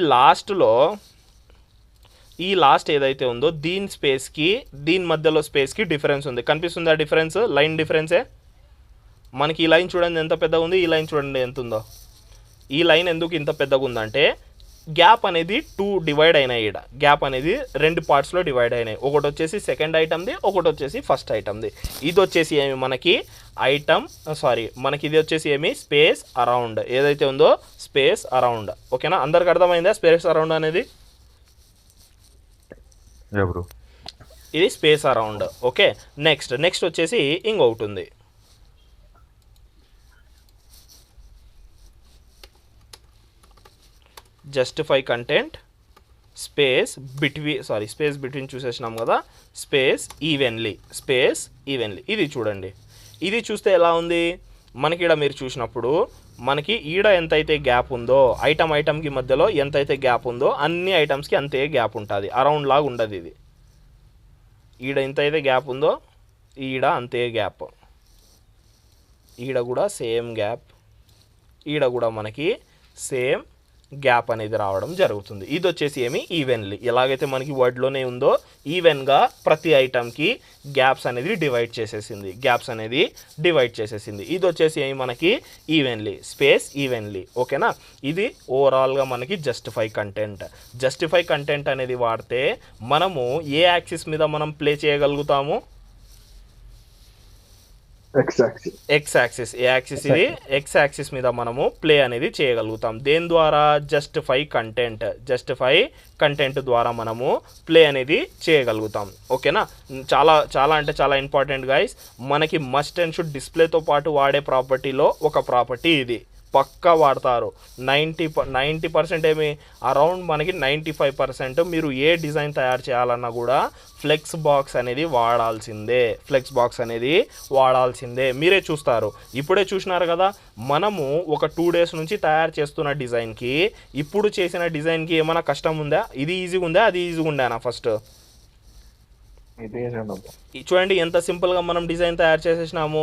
లాస్ట్ ఏదైతే ఉందో దీని స్పేస్కి దీని మధ్యలో స్పేస్కి డిఫరెన్స్ ఉంది, కనిపిస్తుందా డిఫరెన్స్, లైన్ డిఫరెన్సే. మనకి ఈ లైన్ చూడండి ఎంత పెద్దగా ఉంది, ఈ లైన్ చూడండి ఎంత ఉందో. ఈ లైన్ ఎందుకు ఇంత పెద్దగా ఉందంటే గ్యాప్ అనేది 2 డివైడ్ అయినాయి. ఇక్కడ గ్యాప్ అనేది 2 పార్ట్స్లో డివైడ్ అయినాయి, ఒకటి వచ్చేసి సెకండ్ ఐటమ్ది, ఒకటి వచ్చేసి ఫస్ట్ ఐటమ్ది. ఇది వచ్చేసి ఏమి మనకి మనకి ఇది వచ్చేసి ఏమి స్పేస్ అరౌండ్, ఏదైతే ఉందో స్పేస్ అరౌండ్. ఓకేనా, అందరికి అర్థమైందా స్పేస్ అరౌండ్ అనేది, ఇది స్పేస్ అరౌండ్. ఓకే, నెక్స్ట్ వచ్చేసి ఇంకొకటి ఉంది, జస్టిఫై కంటెంట్ స్పేస్ బిట్వీన్ చూసేసినాం కదా, స్పేస్ ఈవెన్లీ. ఇది చూడండి, ఇది చూస్తే ఎలా ఉంది మనకి ఈడ మీరు చూసినప్పుడు మనకి ఈడ ఎంతైతే గ్యాప్ ఉందో ఐటమ్కి మధ్యలో ఎంతైతే గ్యాప్ ఉందో అన్ని ఐటమ్స్కి అంతే గ్యాప్ ఉంటుంది, అరౌండ్ లాగా ఉండదు. ఇది ఈడ ఎంతైతే గ్యాప్ ఉందో ఈడ అంతే గ్యాప్, ఈడ కూడా సేమ్ గ్యాప్, ఈడ కూడా మనకి సేమ్ గ్యాప్ అనేది రావడం జరుగుతుంది. ఇది వచ్చేసి ఏమి ఈవెన్లీ, ఎలాగైతే మనకి వర్డ్లోనే ఉందో ఈవెన్గా ప్రతి ఐటమ్కి గ్యాప్స్ అనేది డివైడ్ చేసేసింది. ఇది వచ్చేసి ఏమి మనకి ఈవెన్లీ, స్పేస్ ఈవెన్లీ. ఓకేనా, ఇది ఓవరాల్గా మనకి జస్టిఫై కంటెంట్ అనేది వాడితే మనము ఏ యాక్సిస్ మీద మనం ప్లే చేయగలుగుతాము, ఎక్స్ యాక్సిస్. ఏ యాక్సిస్ ఇది, ఎక్స్ యాక్సిస్ మీద మనము ప్లే అనేది చేయగలుగుతాం. దేని ద్వారా, జస్టిఫై కంటెంట్ ద్వారా మనము ప్లే అనేది చేయగలుగుతాం. ఓకేనా, చాలా అంటే చాలా ఇంపార్టెంట్ గైస్. మనకి మస్ట్ అండ్ షుడ్ డిస్ప్లేతో పాటు వాడే ప్రాపర్టీలో ఒక ప్రాపర్టీ ఇది, పక్కా వాడతారు. 90% ఏమి అరౌండ్ మనకి 95% మీరు ఏ డిజైన్ తయారు చేయాలన్నా కూడా ఫ్లెక్స్ బాక్స్ అనేది వాడాల్సిందే. మీరే చూస్తారు, ఇప్పుడే చూసినారు కదా, మనము ఒక 2 days నుంచి తయారు చేస్తున్న డిజైన్కి ఇప్పుడు చేసిన డిజైన్కి ఏమైనా కష్టం ఉందా, ఇది ఈజీగా ఉందా, అది ఈజీగా ఉందా? ఫస్ట్ చూడండి ఎంత సింపుల్గా మనం డిజైన్ తయారు చేసేసినాము.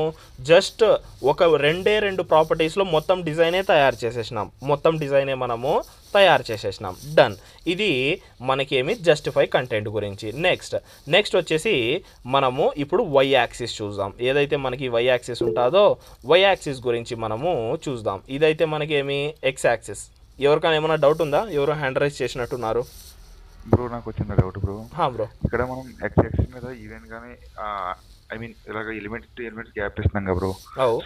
జస్ట్ ఒక 2 ప్రాపర్టీస్లో మొత్తం డిజైనే మనము తయారు చేసేసినాం. డన్. ఇది మనకేమి జస్టిఫై కంటెంట్ గురించి. నెక్స్ట్ వచ్చేసి మనము ఇప్పుడు వై యాక్సిస్ చూద్దాం. ఏదైతే మనకి వై యాక్సిస్ ఉంటుందో వై యాక్సిస్ గురించి మనము చూద్దాం. ఇదైతే మనకేమి ఎక్స్ యాక్సిస్. ఎవరికైనా ఏమైనా డౌట్ ఉందా? ఎవరు హ్యాండ్ రైజ్ చేసినట్టున్నారు? బ్రో నాకు వచ్చింది డౌట్ బ్రో. బ్రో ఇక్కడ మనం ఎక్స్ యాక్సిస్ మీద ఈవెన్ గానే ఇలాగ ఎలిమెంట్ గ్యాప్ ఇస్తున్నాం కదా bro.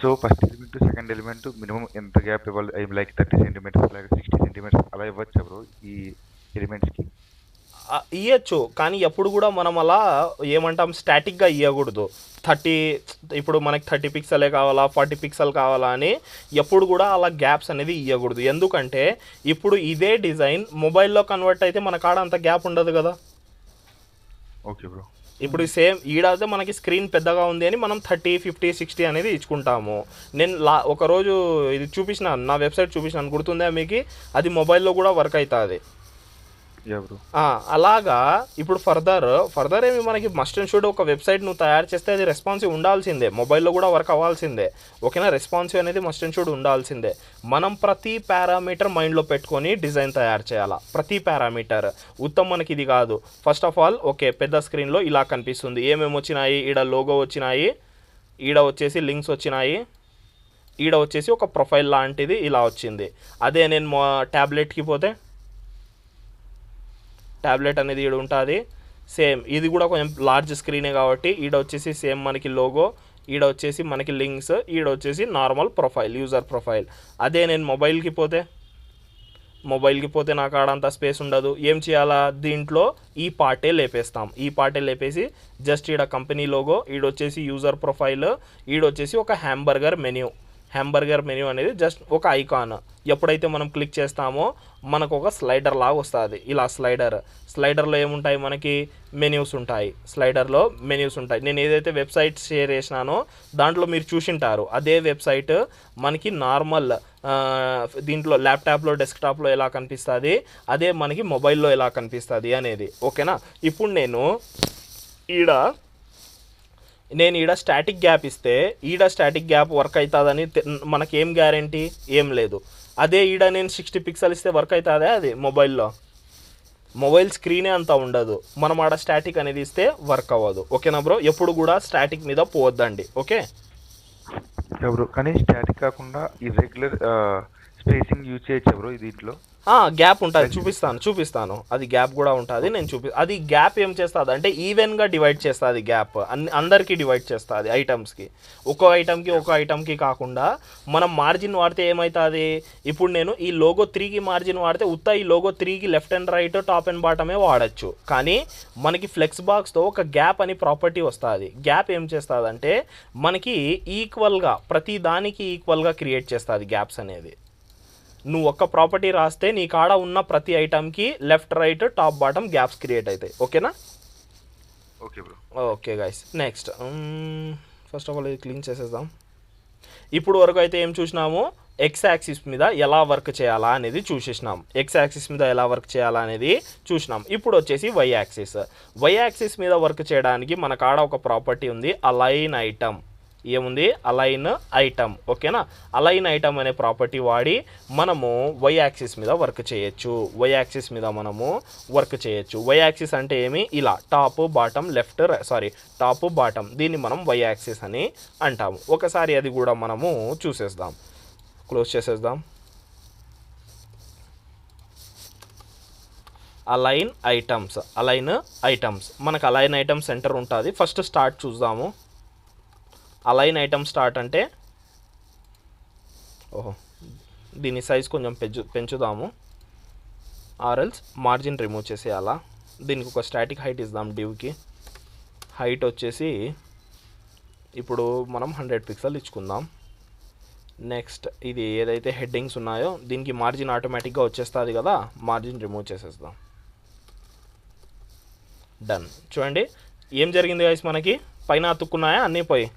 So first element second element minimum ఎంత గ్యాప్ ఇవ్వాలి? లైక్ 30 సెంటీమీటర్స్, లైక్ 60 సెంటీమీటర్స్ అలా ఇవ్వచ్చా బ్రో ఈ ఎలిమెంట్స్కి? ఇవ్వచ్చు, కానీ ఎప్పుడు కూడా మనం అలా ఏమంటాం స్టాటిక్గా ఇవ్వకూడదు. 30 ఇప్పుడు మనకి 30 పిక్సెలే కావాలా 40 పిక్సెల్ కావాలా అని ఎప్పుడు కూడా అలా గ్యాప్స్ అనేది ఇవ్వకూడదు. ఎందుకంటే ఇప్పుడు ఇదే డిజైన్ మొబైల్లో కన్వర్ట్ అయితే మన కాడ అంత గ్యాప్ ఉండదు కదా. Okay bro. ఇప్పుడు సేమ్ ఈడైతే మనకి స్క్రీన్ పెద్దగా ఉంది అని మనం 30, 50, 60 అనేది ఇచ్చుకుంటాము. నేను ఒకరోజు ఇది చూపించినాను, నా వెబ్సైట్ చూపించినాను, గుర్తుందా మీకు? అది మొబైల్లో కూడా వర్క్ అవుతుంది. అలాగా ఇప్పుడు ఫర్దర్ ఏమి మనకి మస్ట్ అండ్ షుడ్ ఒక వెబ్సైట్ నువ్వు తయారు చేస్తే అది రెస్పాన్సివ్ ఉండాల్సిందే, మొబైల్లో కూడా వర్క్ అవ్వాల్సిందే. ఓకేనా? రెస్పాన్సివ్ అనేది మస్ట్ అండ్ షుడ్ ఉండాల్సిందే. మనం ప్రతి పారామీటర్ మైండ్లో పెట్టుకొని డిజైన్ తయారు చేయాలా, ప్రతి పారామీటర్. ఉత్తమ్ మనకి ఇది కాదు. ఫస్ట్ ఆఫ్ ఆల్ ఓకే, పెద్ద స్క్రీన్లో ఇలా కనిపిస్తుంది, ఏమేమి వచ్చినాయి, ఈడ లోగో వచ్చినాయి, ఈడ వచ్చేసి లింక్స్ వచ్చినాయి, ఈడ వచ్చేసి ఒక ప్రొఫైల్ లాంటిది ఇలా వచ్చింది. అదే నేను ట్యాబ్లెట్కి పోతే ట్యాబ్లెట్ అనేది ఈడ ఉంటుంది. సేమ్ ఇది కూడా కొంచెం లార్జ్ స్క్రీనే కాబట్టి ఈడ వచ్చేసి సేమ్ మనకి లోగో, ఈడ వచ్చేసి మనకి లింక్స్, ఈడ వచ్చేసి నార్మల్ ప్రొఫైల్, యూజర్ ప్రొఫైల్. అదే నేను మొబైల్కి పోతే నాకు ఆడంత స్పేస్ ఉండదు. ఏం చేయాలా, దీంట్లో ఈ పార్టే లేపేస్తాం. ఈ పార్టే లేపేసి జస్ట్ ఈడ కంపెనీ లోగో, ఈడొచ్చేసి యూజర్ ప్రొఫైల్, ఈడొచ్చేసి ఒక హ్యాంబర్గర్ మెన్యూ అనేది జస్ట్ ఒక ఐకాన్. ఎప్పుడైతే మనం క్లిక్ చేస్తామో మనకు ఒక స్లైడర్ లాగా వస్తుంది. ఇలా స్లైడర్లో ఏముంటాయి, మనకి మెన్యూస్ ఉంటాయి. స్లైడర్లో మెన్యూస్ ఉంటాయి. నేను ఏదైతే వెబ్సైట్ షేర్ చేసినానో దాంట్లో మీరు చూసింటారు. అదే వెబ్సైట్ మనకి నార్మల్ దీంట్లో ల్యాప్టాప్లో, డెస్క్టాప్లో ఎలా కనిపిస్తుంది, అదే మనకి మొబైల్లో ఎలా కనిపిస్తుంది అనేది. ఓకేనా? ఇప్పుడు నేను ఈడ స్టాటిక్ గ్యాప్ ఇస్తే ఈడ స్టాటిక్ గ్యాప్ వర్క్ అవుతుందని మనకేం గ్యారంటీ ఏం లేదు. అదే ఈడ నేను 60 పిక్సెల్ ఇస్తే వర్క్ అవుతుందా? అది మొబైల్ స్క్రీనే అంతా ఉండదు. మనం ఆడ స్టాటిక్ అనేది ఇస్తే వర్క్ అవ్వదు. ఓకేనా బ్రో? ఎప్పుడు కూడా స్టాటిక్ మీద పోవద్దండి. ఓకే బ్రో, కానీ స్టాటిక్ కాకుండా ఈ రెగ్యులర్ స్పేసింగ్ యూజ్ చేయొచ్చా బ్రో దీంట్లో? గ్యాప్ ఉంటుంది, చూపిస్తాను. అది గ్యాప్ కూడా ఉంటుంది. అది గ్యాప్ ఏం చేస్తుంది అంటే ఈవెన్గా డివైడ్ చేస్తుంది. గ్యాప్ అందరికీ డివైడ్ చేస్తుంది ఐటమ్స్కి. ఒక్కో ఐటమ్కి కాకుండా మనం మార్జిన్ వాడితే ఏమవుతుంది, ఇప్పుడు నేను ఈ లోగో 3కి మార్జిన్ వాడితే ఈ లోగో 3కి left and right, top and బాటమే వాడచ్చు. కానీ మనకి ఫ్లెక్స్ బాక్స్తో ఒక గ్యాప్ అని ప్రాపర్టీ వస్తుంది. గ్యాప్ ఏం చేస్తుంది అంటే మనకి ఈక్వల్గా ప్రతి దానికి ఈక్వల్గా క్రియేట్ చేస్తుంది గ్యాప్స్ అనేది. నువ్వు ఒక్క ప్రాపర్టీ రాస్తే నీ కాడ ఉన్న ప్రతి ఐటమ్కి left, right, top, bottom gaps create అవుతాయి. ఓకేనా? Okay bro. Okay guys, next first of all ఇది క్లీన్ చేసేద్దాం. ఇప్పుడు వరకు అయితే ఏం చూసినాము, ఎక్స్ యాక్సిస్ మీద ఎలా వర్క్ చేయాలా అనేది చూసినాం. ఇప్పుడు వచ్చేసి వై యాక్సిస్ మీద వర్క్ చేయడానికి మన కాడ ఒక ప్రాపర్టీ ఉంది, అలైన్ ఐటమ్. ఏముంది? Align item. ఓకేనా? అలైన్ ఐటమ్ అనే ప్రాపర్టీ వాడి మనము వై యాక్సిస్ మీద వర్క్ చేయొచ్చు. వై యాక్సిస్ అంటే ఏమి? ఇలా టాప్ బాటమ్, దీన్ని మనం వై యాక్సిస్ అని అంటాము. ఒకసారి అది కూడా మనము చూసేద్దాం. క్లోజ్ చేసేద్దాం. అలైన్ ఐటమ్స్ మనకు అలైన్ ఐటమ్ సెంటర్ ఉంటుంది. ఫస్ట్ స్టార్ట్ చూద్దాము. అలైన్ ఐటమ్ స్టార్ట్ అంటే దీని సైజ్ కొంచెం పెంచుదాము, ఆర్ఎల్స్ మార్జిన్ రిమూవ్ చేసేయాలా. దీనికి ఒక స్టాటిక్ హైట్ ఇద్దాం. డివ్కి హైట్ వచ్చేసి ఇప్పుడు మనం 100 పిక్సెల్ ఇచ్చుకుందాం. నెక్స్ట్ ఇది ఏదైతే హెడ్డింగ్స్ ఉన్నాయో దీనికి మార్జిన్ ఆటోమేటిక్గా వచ్చేస్తుంది కదా, మార్జిన్ రిమూవ్ చేసేద్దాం. డన్. చూడండి ఏం జరిగింది గైస్, మనకి పైన అతుక్కున్నాయా అన్నీ పోయి.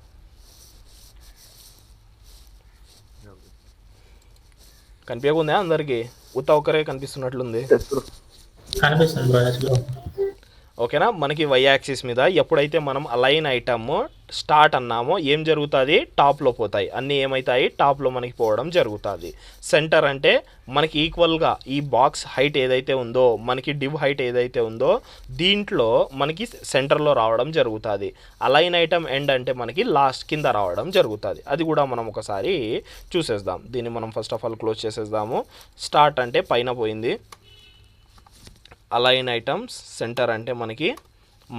కనిపించకుందా అందరికి? ఒక్కరే కనిపిస్తున్నట్లుంది. ఓకేనా? మనకి వై యాక్సిస్ మీద ఎప్పుడైతే మనం అలైన్ ఐటమ్ స్టార్ట్ అన్నామో ఏం జరుగుతుంది, టాప్లో పోతాయి అన్నీ. ఏమవుతాయి? టాప్లో మనకి పోవడం జరుగుతుంది. సెంటర్ అంటే మనకి ఈక్వల్గా ఈ బాక్స్ హైట్ ఏదైతే ఉందో, మనకి డివ్ హైట్ ఏదైతే ఉందో దీంట్లో మనకి సెంటర్లో రావడం జరుగుతుంది. అలైన్ ఐటమ్ ఎండ్ అంటే మనకి లాస్ట్ కింద రావడం జరుగుతుంది. అది కూడా మనం ఒకసారి చూసేద్దాం. దీన్ని మనం ఫస్ట్ ఆఫ్ ఆల్ క్లోజ్ చేసేద్దాము. స్టార్ట్ అంటే పైన పోయింది. అలైన్ ఐటమ్స్ సెంటర్ అంటే మనకి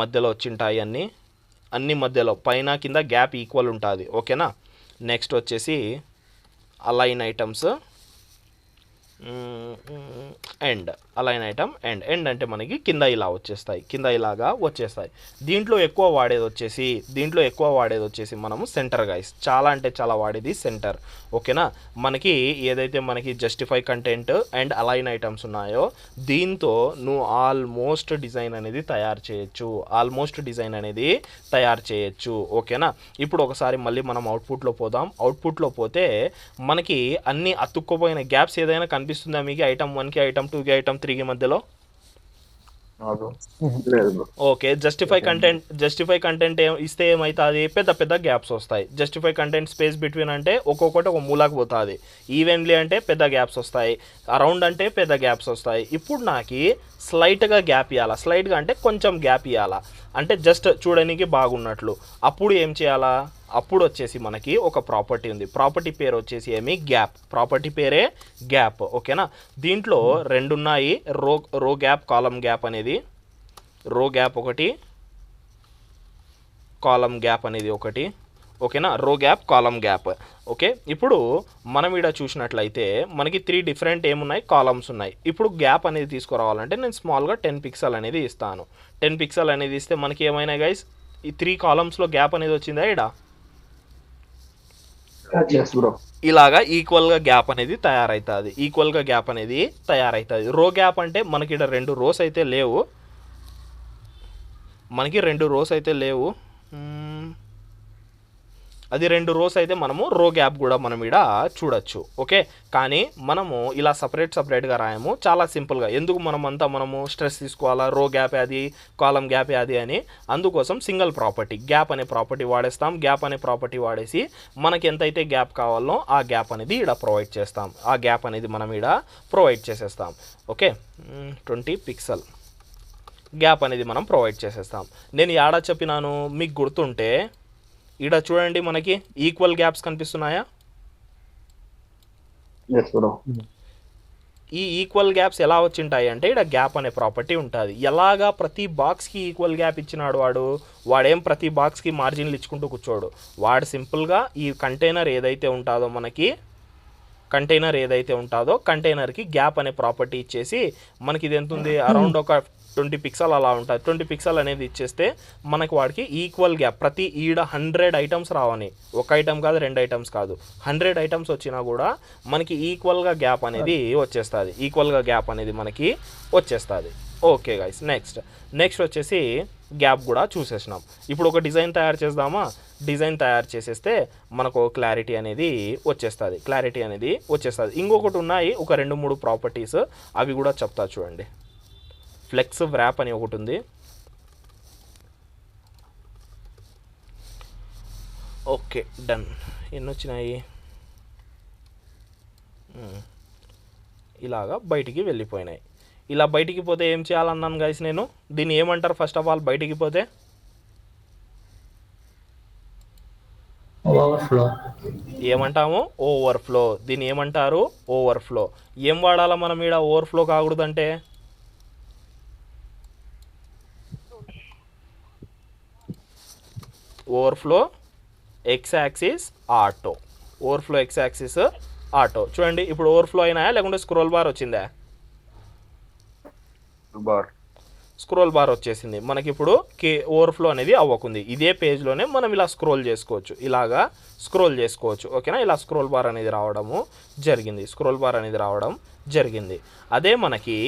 మధ్యలో వచ్చింటాయి అన్ని మధ్యలో, పైన కింద గ్యాప్ ఈక్వల్ ఉంటుంది. ఓకేనా? నెక్స్ట్ వచ్చేసి align items end align item end అంటే మనకి కింద ఇలా వచ్చేస్తాయి, కింద ఇలాగా వచ్చేస్తాయి. దీంట్లో ఎక్కువ వాడేది వచ్చేసి మనము సెంటర్ గైస్, చాలా అంటే చాలా వాడేది సెంటర్. ఓకేనా, మనకి ఏదైతే మనకి justify content and align items ఉన్నాయో దీంతో నువ్వు ఆల్మోస్ట్ డిజైన్ అనేది తయారు చేయొచ్చు. ఓకేనా, ఇప్పుడు ఒకసారి మళ్ళీ మనం అవుట్పుట్లో పోతే మనకి అన్ని అతుక్కుపోయిన గ్యాప్స్ ఏదైనా కనిపిస్తుందా మీకు ఐటమ్ 1కి ఐటమ్ 2కి ఐటమ్ 3కి మధ్యలో? ఓకే, జస్టిఫై కంటెంట్ ఇస్తే ఏమవుతుంది, పెద్ద గ్యాప్స్ వస్తాయి. జస్టిఫై కంటెంట్ స్పేస్ బిట్వీన్ అంటే ఒక్కొక్కటి ఒక మూలకు పోతుంది. ఈవెన్లీ అంటే పెద్ద గ్యాప్స్ వస్తాయి. అరౌండ్ అంటే పెద్ద గ్యాప్స్ వస్తాయి. ఇప్పుడు నాకు స్లైట్గా గ్యాప్ ఇవ్వాలా, స్లైట్గా అంటే కొంచెం గ్యాప్ ఇవ్వాలా, అంటే జస్ట్ చూడడానికి బాగున్నట్లు. అప్పుడు ఏం చేయాలా, అప్పుడు వచ్చేసి మనకి ఒక ప్రాపర్టీ ఉంది. ప్రాపర్టీ పేరు వచ్చేసి గ్యాప్. ప్రాపర్టీ పేరే గ్యాప్. ఓకేనా, దీంట్లో రెండు ఉన్నాయి, రో గ్యాప్, కాలం గ్యాప్ అనేది. రో గ్యాప్ ఒకటి, కాలం గ్యాప్ అనేది ఒకటి. ఓకేనా, రో గ్యాప్, కాలం గ్యాప్. ఓకే, ఇప్పుడు మనం ఇక్కడ చూసినట్లయితే మనకి 3 డిఫరెంట్ ఏమున్నాయి, కాలమ్స్ ఉన్నాయి. ఇప్పుడు గ్యాప్ అనేది తీసుకురావాలంటే నేను స్మాల్గా 10 పిక్సెల్ అనేది ఇస్తాను. 10 పిక్సెల్ అనేది ఇస్తే మనకి ఏమైనా గైస్ ఈ 3 కాలమ్స్లో గ్యాప్ అనేది వచ్చిందా ఇక్కడ? ఇలాగా ఈక్వల్గా గ్యాప్ అనేది తయారవుతుంది. రో గ్యాప్ అంటే మనకి ఇక్కడ 2 రోస్ అయితే లేవు. అది 2 రోస్ అయితే మనము రో గ్యాప్ కూడా మనం ఇక్కడ చూడొచ్చు. ఓకే, కానీ మనము ఇలా సపరేట్గా రాయము, చాలా సింపుల్గా. ఎందుకు మనము స్ట్రెస్ తీసుకోవాలా, రో గ్యాప్ అది, కాలం గ్యాప్ అది అని? అందుకోసం సింగిల్ ప్రాపర్టీ గ్యాప్ అనే ప్రాపర్టీ వాడేస్తాం. గ్యాప్ అనే ప్రాపర్టీ వాడేసి మనకి ఎంతైతే గ్యాప్ కావాలో ఆ గ్యాప్ అనేది ఇక్కడ ప్రొవైడ్ చేస్తాం. ఆ గ్యాప్ అనేది మనం ఇక్కడ ప్రొవైడ్ చేసేస్తాం. ఓకే, 20 పిక్సెల్ గ్యాప్ అనేది మనం ప్రొవైడ్ చేసేస్తాం. నేను యాడ చెప్పినాను మీకు గుర్తుంటే, ఇక్కడ చూడండి మనకి ఈక్వల్ గ్యాప్స్ కనిపిస్తున్నాయా? ఈ ఈక్వల్ గ్యాప్స్ ఎలా వచ్చింటాయి అంటే ఇక్కడ గ్యాప్ అనే ప్రాపర్టీ ఉంటుంది. ఎలాగా ప్రతి బాక్స్కి ఈక్వల్ గ్యాప్ ఇచ్చినాడు వాడేం ప్రతి బాక్స్కి మార్జిన్లు ఇచ్చుకుంటూ కూర్చోడు. వాడు సింపుల్గా ఈ కంటైనర్ ఏదైతే ఉంటుందో కంటైనర్కి గ్యాప్ అనే ప్రాపర్టీ ఇచ్చేసి మనకి ఇది ఎంత ఉంది, అరౌండ్ ఒక 20 పిక్సెల్ అలా ఉంటుంది. 20 పిక్సెల్ అనేది ఇచ్చేస్తే మనకి వాడికి ఈక్వల్ గ్యాప్ ప్రతి ఈడ 100 ఐటమ్స్ రావని, ఒక ఐటమ్ కాదు 2 ఐటమ్స్ కాదు, 100 ఐటమ్స్ వచ్చినా కూడా మనకి ఈక్వల్గా గ్యాప్ అనేది వచ్చేస్తుంది. ఓకే గైస్, నెక్స్ట్ వచ్చేసి గ్యాప్ కూడా చూసేసినాం. ఇప్పుడు ఒక డిజైన్ తయారు చేద్దామా? డిజైన్ తయారు చేసేస్తే మనకు క్లారిటీ అనేది వచ్చేస్తుంది. ఇంకొకటి ఉన్నాయి, ఒక 2-3 ప్రాపర్టీస్, అవి కూడా చెప్తా చూడండి. ఫ్లెక్స్ వ్రాప్ అని ఒకటి ఉంది. Okay, done. ఎన్ని వచ్చినాయి? ఇలాగా బయటికి వెళ్ళిపోయినాయి. ఇలా బయటికి పోతే ఏం చేయాలన్నాను గైస్ నేను? దీన్ని ఏమంటారు ఫస్ట్ ఆఫ్ ఆల్? బయటికి పోతే ఓవర్ఫ్లో ఏమంటాము? ఓవర్ఫ్లో. దీన్ని ఏమంటారు? ఓవర్ఫ్లో. ఏం వాడాలా మనం ఇక్కడ ఓవర్ఫ్లో కాకూడదంటే? Overflow x axis auto. చూడండి, ఇప్పుడు ఓవర్ఫ్లో అయినాయా లేకుంటే స్క్రోల్ బార్ వచ్చిందా? స్క్రోల్ బార్ వచ్చేసింది మనకి. ఇప్పుడు ఓవర్ఫ్లో అనేది అవ్వకుంది. ఇదే పేజ్లోనే మనం ఇలా స్క్రోల్ చేసుకోవచ్చు. ఓకేనా, ఇలా స్క్రోల్ బార్ అనేది రావడం జరిగింది. అదే మనకి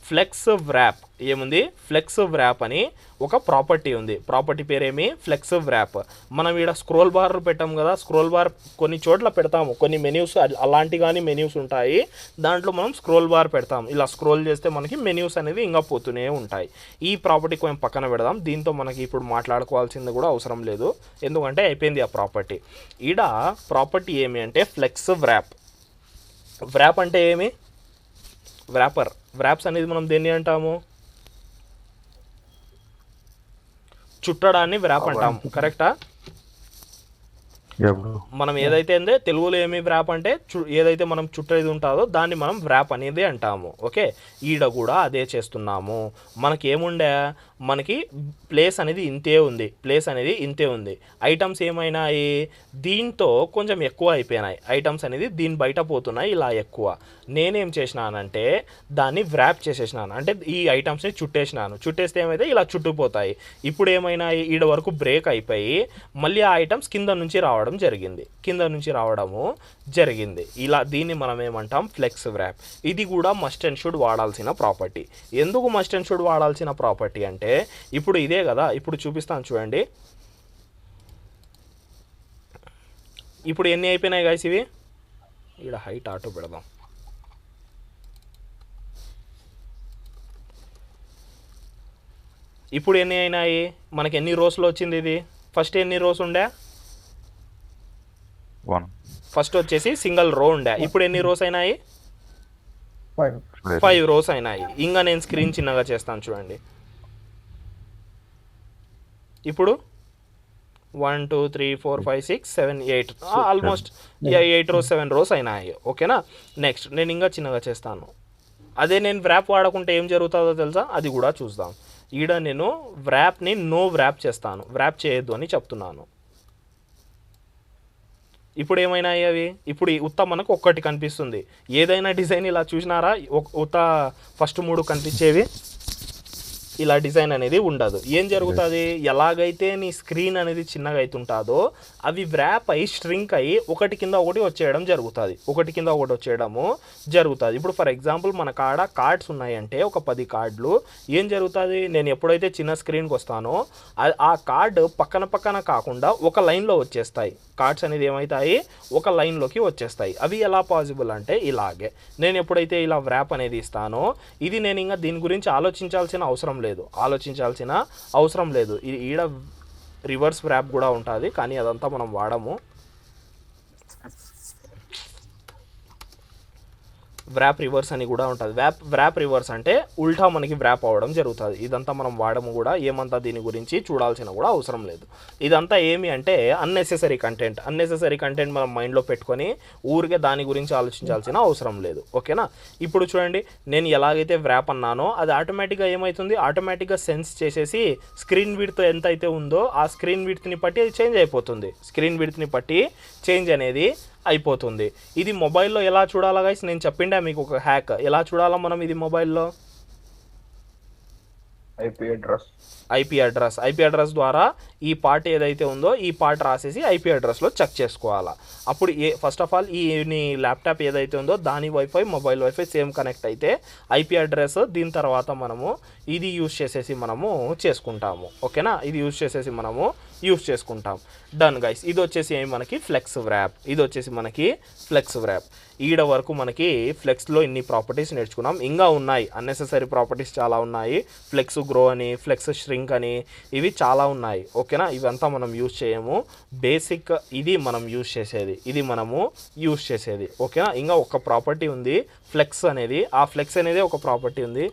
ఫ్లెక్స్ వ్రాప్ ఏముంది? ఫ్లెక్స్ వ్రాప్ అని ఒక ప్రాపర్టీ ఉంది. ప్రాపర్టీ పేరేమి? Flex wrap. మనం ఇక్కడ స్క్రోల్ బార్ పెట్టాం కదా, స్క్రోల్ బార్ కొన్ని చోట్ల పెడతాము, కొన్ని మెన్యూస్ అలాంటి కానీ మెన్యూస్ ఉంటాయి, దాంట్లో మనం స్క్రోల్ బార్ పెడతాం. ఇలా స్క్రోల్ చేస్తే మనకి మెన్యూస్ అనేది ఇంకా పోతూనే ఉంటాయి. ఈ ప్రాపర్టీ కొంచెం పక్కన పెడదాం, దీంతో మనకి ఇప్పుడు మాట్లాడుకోవాల్సింది కూడా అవసరం లేదు, ఎందుకంటే అయిపోయింది ఆ ప్రాపర్టీ. ఈడ ప్రాపర్టీ ఏమి అంటే ఫ్లెక్స్ వ్రాప్. వ్రాప్ అంటే ఏమి? వ్రాప్స్ అనేది మనం దేన్ని అంటాము? చుట్టడాన్ని వ్రాప్ అంటాము, కరెక్టా? Yeah bro. మనం ఏదైతే ఉందో తెలుగులో ఏమి వ్రాప్ అంటే ఏదైతే మనం చుట్టేది ఉంటుందో దాన్ని మనం వ్రాప్ అనేది అంటాము. ఓకే, ఈడ కూడా అదే చేస్తున్నాము. మనకి ఏముండే, మనకి ప్లేస్ అనేది ఇంతే ఉంది, ప్లేస్ అనేది ఇంతే ఉంది. ఐటమ్స్ ఏమైనాయి, దీంతో కొంచెం ఎక్కువ అయిపోయినాయి. ఐటమ్స్ అనేది దీని బయట పోతున్నాయి ఇలా ఎక్కువ. నేనేం చేసినానంటే దాన్ని వ్రాప్ చేసేసినాను, అంటే ఈ ఐటమ్స్ని చుట్టేసినాను. చుట్టేస్తే ఏమైతే ఇలా చుట్టుపోతాయి. ఇప్పుడు ఏమైనాయి, ఈడ వరకు బ్రేక్ అయిపోయి మళ్ళీ ఆ ఐటమ్స్ కింద నుంచి రావడం జరిగింది, ఇలా దీన్ని మనం ఏమంటాం, ఫ్లెక్స్ వ్రాప్. ఇది కూడా మస్ట్ అండ్ షుడ్ వాడాల్సిన ప్రాపర్టీ. ఎందుకు మస్ట్ అండ్ షుడ్ వాడాల్సిన ప్రాపర్టీ అంటే, ఇప్పుడు ఇదే కదా, ఇప్పుడు చూపిస్తాను చూడండి. ఇప్పుడు ఎన్ని అయిపోయినాయి గైస్ ఇవి, ఇక్కడ హైట్ ఆటో పెడదాం. ఇప్పుడు ఎన్ని అయినాయి, మనకి ఎన్ని రోస్లో వచ్చింది ఇది, ఫస్ట్ ఎన్ని రోస్ ఉండే, 1 ఫస్ట్ వచ్చేసి సింగిల్ రో ఉండే. ఇప్పుడు ఎన్ని రోస్ అయినాయి, 5 రోస్ అయినాయి. ఇంకా నేను స్క్రీన్ చిన్నగా చేస్తాను చూడండి. ఇప్పుడు 1 2 3 4 5 6 7 8 ఆల్మోస్ట్ 8 రోస్ 7 రోస్ అయినాయి. ఓకేనా, నెక్స్ట్ నేను ఇంకా చిన్నగా చేస్తాను. అదే నేను వ్రాప్ వాడకుంటే ఏం జరుగుతుందో తెలుసా, అది కూడా చూద్దాం. ఈడ నేను వ్రాప్ని నో వ్రాప్ చేస్తాను, వ్రాప్ చేయొద్దు అని చెప్తున్నాను. ఇప్పుడు ఏమైనాయి అవి, ఇప్పుడు ఉత్త మనకు ఒక్కటి కనిపిస్తుంది. ఏదైనా డిజైన్ ఇలా చూసినారా, ఉత్త ఫస్ట్ 3 కనిపించేవి, ఇలా డిజైన్ అనేది ఉండదు. ఏం జరుగుతుంది, ఎలాగైతే నీ స్క్రీన్ అనేది చిన్నగా అవుతుంటుందో అవి వ్రాప్ అయ్యి స్ట్రింక్ అయ్యి ఒకటి కింద ఒకటి వచ్చేయడం జరుగుతుంది, ఇప్పుడు ఫర్ ఎగ్జాంపుల్ మన కాడ కార్డ్స్ ఉన్నాయంటే ఒక 10 కార్డులు, ఏం జరుగుతుంది, నేను ఎప్పుడైతే చిన్న స్క్రీన్కి వస్తానో ఆ కార్డు పక్కన కాకుండా ఒక లైన్లో వచ్చేస్తాయి. కార్డ్స్ అనేది ఏమవుతాయి, ఒక లైన్లోకి వచ్చేస్తాయి. అవి ఎలా పాసిబుల్ అంటే ఇలాగే, నేను ఎప్పుడైతే ఇలా వ్రాప్ అనేది ఇస్తానో, ఇది నేను ఇంకా దీని గురించి ఆలోచించాల్సిన అవసరం లేదు. ఈడ రివర్స్ వ్రాప్ కూడా ఉంటుంది, కానీ అదంతా మనం వాడము. వ్రాప్ రివర్స్ అని కూడా ఉంటుంది. వ్రాప్ రివర్స్ అంటే ఉల్టా మనకి వ్రాప్ అవ్వడం జరుగుతుంది. ఇదంతా మనం వాడము కూడా, ఏమంతా దీని గురించి చూడాల్సిన కూడా అవసరం లేదు. ఇదంతా ఏమి అంటే అన్నెసెసరీ కంటెంట్ మనం మైండ్లో పెట్టుకొని ఊరికే దాని గురించి ఆలోచించాల్సిన అవసరం లేదు. ఓకేనా, ఇప్పుడు చూడండి, నేను ఎలాగైతే వ్రాప్ అన్నానో అది ఆటోమేటిక్గా ఏమవుతుంది, ఆటోమేటిక్గా సెన్స్ చేసేసి స్క్రీన్ విడ్త్ ఎంత అయితే ఉందో ఆ స్క్రీన్ విడ్త్ని బట్టి అది చేంజ్ అయిపోతుంది. చేంజ్ అనేది అయిపోతుంది. ఇది మొబైల్లో ఎలా చూడాలా గైస్, నేను చెప్పిండా మీకు ఒక హ్యాక్, ఎలా చూడాలా మనం ఇది మొబైల్లో, ఐపీ అడ్రస్ ద్వారా ఈ పార్ట్ ఏదైతే ఉందో ఈ పార్ట్ రాసేసి ఐపీ అడ్రస్లో చెక్ చేసుకోవాలా. అప్పుడు ఫస్ట్ ఆఫ్ ఆల్ ఈ నీ ల్యాప్టాప్ ఏదైతే ఉందో దాని wifi mobile wifi same connect అయితే ఐపీ అడ్రస్, దీని తర్వాత మనము ఇది యూజ్ చేసేసి మనము చేసుకుంటాము. ఓకేనా, ఇది యూజ్ చేసుకుంటాం. డన్ గైస్, ఇది వచ్చేసి మనకి ఫ్లెక్స్ వ్రాప్. ఈడ వరకు మనకి ఫ్లెక్స్లో ఇన్ని ప్రాపర్టీస్ నేర్చుకున్నాం. ఇంకా ఉన్నాయి, అన్నెసెసరీ ప్రాపర్టీస్ చాలా ఉన్నాయి. ఫ్లెక్స్ గ్రో అని, ఫ్లెక్స్ ష్రింక్ అని, ఇవి చాలా ఉన్నాయి. ఓకేనా, ఇవంతా మనం యూజ్ చేయము. బేసిక్ ఇది మనం యూజ్ చేసేది. ఓకేనా, ఇంకా ఒక ప్రాపర్టీ ఉంది ఫ్లెక్స్ అనేది, ఆ ఫ్లెక్స్ అనేది ఒక ప్రాపర్టీ ఉంది,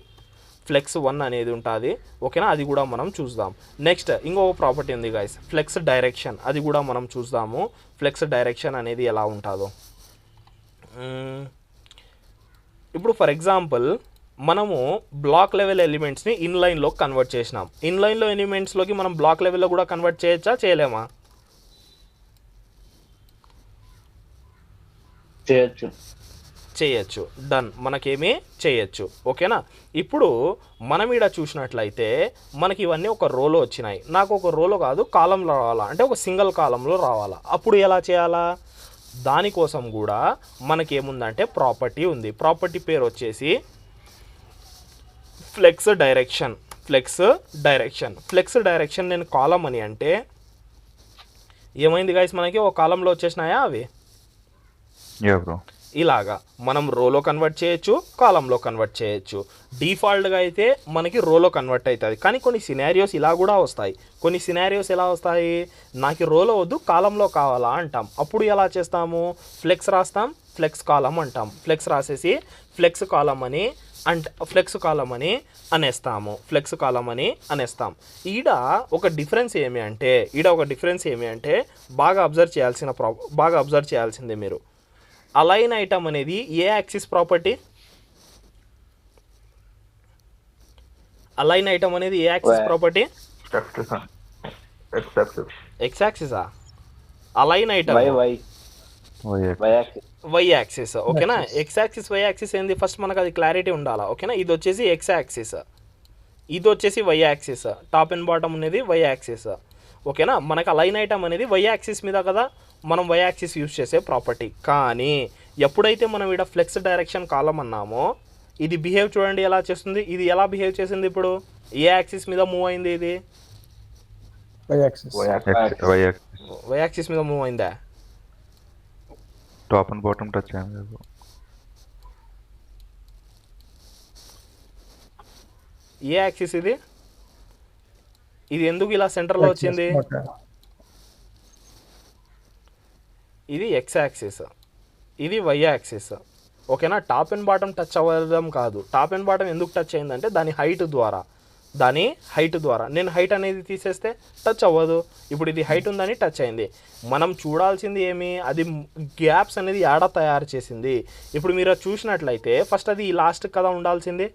ఫ్లెక్స్ 1 అనేది ఉంటుంది. ఓకేనా, అది కూడా మనం చూద్దాం. నెక్స్ట్ ఇంకొక ప్రాపర్టీ ఉంది గైస్, ఫ్లెక్స్ డైరెక్షన్, అది కూడా మనం చూద్దాము. ఫ్లెక్స్ డైరెక్షన్ అనేది ఎలా ఉంటుందో, ఇప్పుడు ఫర్ ఎగ్జాంపుల్ మనము బ్లాక్ లెవెల్ ఎలిమెంట్స్ని ఇన్లైన్లో కన్వర్ట్ చేసినాం. ఇన్లైన్లో ఎలిమెంట్స్లోకి మనం బ్లాక్ లెవెల్లో కూడా కన్వర్ట్ చేయొచ్చా, చేయలేమా? చేయొచ్చు. డన్, మనకేమీ చేయొచ్చు. ఓకేనా, ఇప్పుడు మనం ఇక్కడ చూసినట్లయితే మనకి ఇవన్నీ ఒక రోలో వచ్చినాయి. నాకు ఒక రోలో కాదు, కాలంలో రావాలా, అంటే ఒక సింగిల్ కాలంలో రావాలా. అప్పుడు ఎలా చేయాలా, దానికోసం కూడా మనకేముందంటే ప్రాపర్టీ ఉంది. ప్రాపర్టీ పేరు వచ్చేసి ఫ్లెక్స్ డైరెక్షన్. నేను కాలం అని అంటే ఏమైంది గైస్, మనకి ఒక కాలంలో వచ్చేసినాయా అవి, ఇలాగా మనం రోలో కన్వర్ట్ చేయొచ్చు, కాలంలో కన్వర్ట్ చేయొచ్చు. డిఫాల్ట్గా అయితే మనకి రోలో కన్వర్ట్ అవుతుంది, కానీ కొన్ని సినారియోస్ ఇలా కూడా వస్తాయి. కొన్ని సినారియోస్ ఎలా వస్తాయి, నాకు రోలో వద్దు కాలంలో కావాలా అంటాం. అప్పుడు ఎలా చేస్తాము, ఫ్లెక్స్ రాస్తాం, ఫ్లెక్స్ కాలం అంటాం. ఫ్లెక్స్ రాసేసి ఫ్లెక్స్ కాలం అని ఫ్లెక్స్ కాలం అని అనేస్తాము. ఫ్లెక్స్ కాలం అని అనేస్తాం. ఈడ ఒక డిఫరెన్స్ ఏమి అంటే బాగా అబ్జర్వ్ చేయాల్సిందే మీరు. అలైన్ ఐటమ్ అనేది ఏ యాక్సిస్ ప్రాపర్టీ? అలైన్ ఐటమ్ అనేది ఏ యాక్సిస్ ప్రాపర్టీ? ఎక్స్ యాక్సిసా? Align item why axis. ఓకేనా? ఎక్స్ యాక్సిస్ వై యాక్సిస్ ఏంది ఫస్ట్ మనకు అది క్లారిటీ ఉండాలా. ఓకేనా? ఇది వచ్చేసి ఎక్స్ యాక్సిస్, ఇది వచ్చేసి Y axis. Top and bottom అనేది వై యాక్సిస్. ఓకేనా? మనకు అలైన్ ఐటమ్ అనేది వై యాక్సిస్ మీద కదా మనం వై యాక్సిస్ యూజ్ చేసే ప్రాపర్టీ. కానీ ఎప్పుడైతే మనం ఇక్కడ ఫ్లెక్స్ డైరెక్షన్ కాలం అన్నామో ఇది బిహేవ్ చూడండి ఎలా చేస్తుంది. ఇది ఎలా బిహేవ్ చేసింది? ఇప్పుడు ఏ యాక్సిస్ మీద మూవ్ అయింది? ఇది వై యాక్సిస్ మీద మూవ్ అయిందా? టాప్ అండ్ బాటమ్ టచ్ అయింది. ఏ యాక్సిస్ ఇది? ఇది ఎందుకు ఇలా సెంటర్లో వచ్చింది? ఇది ఎక్స్ యాక్సిస్, ఇది వై యాక్సిస్. ఓకేనా? టాప్ అండ్ బాటమ్ టచ్ అవ్వడం కాదు. టాప్ అండ్ బాటమ్ ఎందుకు టచ్ అయిందంటే దాని హైట్ ద్వారా. నేను హైట్ అనేది తీసేస్తే టచ్ అవ్వదు. ఇప్పుడు ఇది హైట్ ఉందని టచ్ అయింది. మనం చూడాల్సింది ఏమి? అది గ్యాప్స్ అనేది యాడ తయారు చేసింది. ఇప్పుడు మీరు చూసినట్లయితే ఫస్ట్ అది ఈ లాస్ట్ కదా ఉండాల్సింది,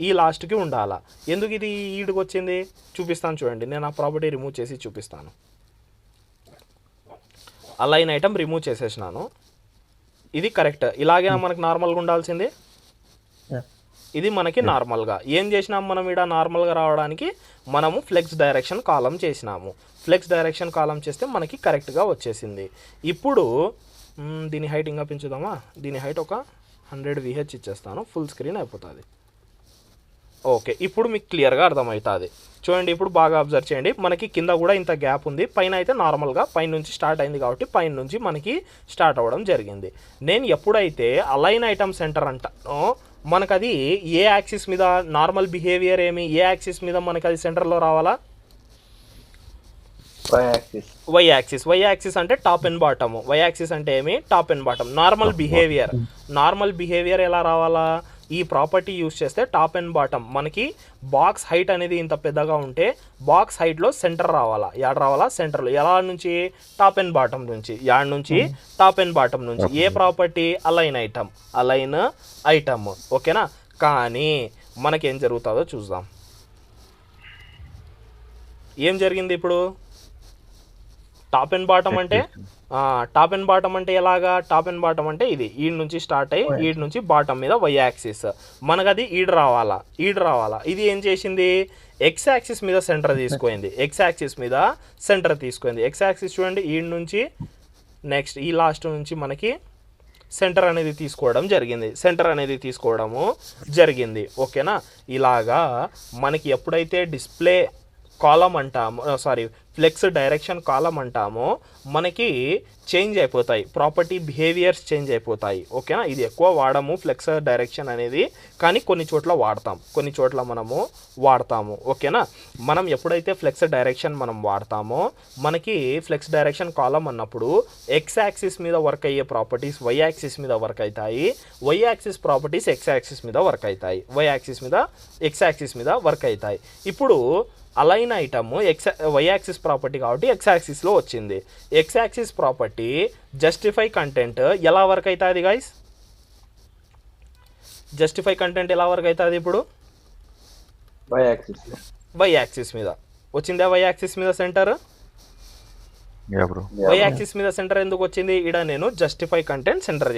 ఈ లాస్ట్కి ఉండాలా. ఎందుకు ఇది ఈడికి వచ్చింది చూపిస్తాను చూడండి. నేను ఆ ప్రాపర్టీ రిమూవ్ చేసి చూపిస్తాను. అలైన్ ఐటమ్ రిమూవ్ చేసేసినాను. ఇది కరెక్ట్. ఇలాగే మనకు నార్మల్గా ఉండాల్సింది. ఇది మనకి నార్మల్గా ఏం చేసినాం మనం ఇక్కడ నార్మల్గా రావడానికి మనము ఫ్లెక్స్ డైరెక్షన్ కాలం చేసినాము. ఫ్లెక్స్ డైరెక్షన్ కాలం చేస్తే మనకి కరెక్ట్గా వచ్చేసింది. ఇప్పుడు దీని హైట్ ఇంకా పెంచుదామా? దీని హైట్ ఒక 100 VH ఇచ్చేస్తాను. ఫుల్ స్క్రీన్ అయిపోతుంది. ఓకే, ఇప్పుడు మీకు క్లియర్గా అర్థమవుతుంది. చూడండి, ఇప్పుడు బాగా అబ్జర్వ్ చేయండి. మనకి కింద కూడా ఇంత గ్యాప్ ఉంది. పైన అయితే నార్మల్గా పైన నుంచి స్టార్ట్ అయింది కాబట్టి పైన నుంచి మనకి స్టార్ట్ అవ్వడం జరిగింది. నేను ఎప్పుడైతే అలైన్ ఐటమ్ సెంటర్ అంటానో మనకు అది ఏ యాక్సిస్ మీద నార్మల్ బిహేవియర్ ఏమి? ఏ యాక్సిస్ మీద మనకు అది సెంటర్లో రావాలా? Y axis. వై యాక్సిస్ అంటే top and bottom. Y axis అంటే ఏమి? Top and bottom. Normal behaviour ఎలా రావాలా? ఈ ప్రాపర్టీ యూజ్ చేస్తే టాప్ అండ్ బాటమ్ మనకి బాక్స్ హైట్ అనేది ఇంత పెద్దగా ఉంటే బాక్స్ హైట్లో సెంటర్ రావాలా. యాడ్ రావాలా? సెంటర్లో. ఎలా నుంచి? టాప్ అండ్ బాటమ్ నుంచి. యాడ్ నుంచి? టాప్ అండ్ బాటమ్ నుంచి. ఏ ప్రాపర్టీ? Align item. ఓకేనా? కానీ మనకేం జరుగుతుందో చూద్దాం. ఏం జరిగింది ఇప్పుడు? టాప్ అండ్ బాటమ్ అంటే ఎలాగా? టాప్ అండ్ బాటమ్ అంటే ఇది ఈడ్ నుంచి స్టార్ట్ అయ్యి ఈడ్ నుంచి బాటమ్ మీద వై యాక్సిస్. మనకు అది ఈడ్ రావాలా. ఇది ఏం చేసింది? ఎక్స్ యాక్సిస్ మీద సెంటర్ తీసుకుంది. ఎక్స్ యాక్సిస్ చూడండి, ఈడ్ నుంచి నెక్స్ట్ ఈ లాస్ట్ నుంచి మనకి సెంటర్ అనేది తీసుకోవడము జరిగింది. ఓకేనా? ఇలాగా మనకి ఎప్పుడైతే డిస్ప్లే కాలం అంటామో ఫ్లెక్స్ డైరెక్షన్ కాలం అంటామో మనకి చేంజ్ అయిపోతాయి, ప్రాపర్టీ బిహేవియర్స్ చేంజ్ అయిపోతాయి. ఓకేనా? ఇది ఎక్కువ వాడము ఫ్లెక్స్ డైరెక్షన్ అనేది, కానీ కొన్ని చోట్ల మనము వాడతాము. ఓకేనా? మనం ఎప్పుడైతే ఫ్లెక్స్ డైరెక్షన్ మనం వాడతామో మనకి ఫ్లెక్స్ డైరెక్షన్ కాలం అన్నప్పుడు ఎక్స్ యాక్సిస్ మీద వర్క్ అయ్యే ప్రాపర్టీస్ వై యాక్సిస్ మీద వర్క్ అవుతాయి. Y axis properties X axis మీద వర్క్ అవుతాయి. ఎక్స్ యాక్సిస్ మీద వర్క్ అవుతాయి. ఇప్పుడు align item why axis property కాబట్టి ఎక్స్ యాక్సిస్లో వచ్చింది. X axis property justify content ఎలా వర్క్ అవుతుంది గైస్? ఎలా వర్క్ అవుతుంది? ఇప్పుడు వై యాక్సిస్ మీద వచ్చిందా? వై యాక్సిస్ మీద సెంటర్. వై యాక్సిస్ మీద సెంటర్ ఎందుకు వచ్చింది? ఇక్కడ నేను జస్టిఫై కంటెంట్ సెంటర్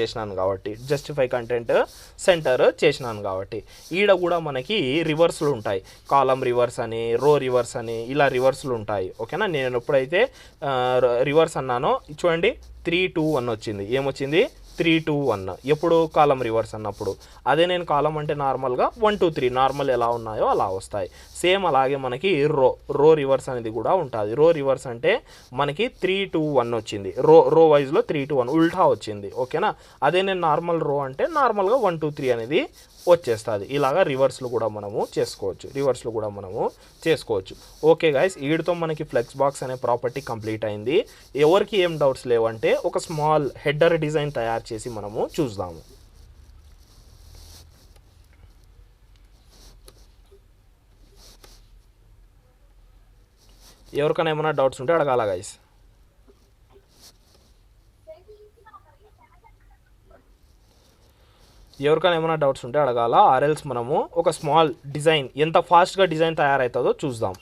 చేసినాను కాబట్టి ఈడ కూడా మనకి రివర్స్లు ఉంటాయి. కాలం రివర్స్ అని, రో రివర్స్ అని, ఇలా రివర్స్లు ఉంటాయి. ఓకేనా? నేను ఎప్పుడైతే రివర్స్ అన్నానో చూడండి 3-2-1 వచ్చింది. ఏమొచ్చింది? 3-2-1. ఎప్పుడు? కాలం రివర్స్ అన్నప్పుడు. అదే నేను కాలం అంటే నార్మల్గా 1-2-3 నార్మల్ ఎలా ఉన్నాయో అలా వస్తాయి. సేమ్ అలాగే మనకి రో రివర్స్ అనేది కూడా ఉంటుంది. రో రివర్స్ అంటే మనకి 3-2-1 వచ్చింది. రో వైజ్లో 3-2-1 ఉల్టా వచ్చింది. ఓకేనా? అదే నేను నార్మల్ రో అంటే నార్మల్గా 1-2-3 అనేది వచ్చేస్తుంది. ఇలాగా రివర్స్లు కూడా మనము చేసుకోవచ్చు. ఓకే గైస్, వీటితో మనకి ఫ్లెక్స్ బాక్స్ అనే ప్రాపర్టీ కంప్లీట్ అయింది. ఎవరికి ఏం డౌట్స్ లేవంటే ఒక స్మాల్ హెడర్ డిజైన్ తయారు చేసి మనము చూద్దాము. ఎవరికైనా ఏమైనా డౌట్స్ ఉంటే అడగాల గైస్. ఎవరికైనా ఏమైనా డౌట్స్ ఉంటే అడగాల, ఆర్ఎల్స్ మనము ఒక స్మాల్ డిజైన్ ఎంత ఫాస్ట్గా డిజైన్ తయారవుతుందో చూద్దాం.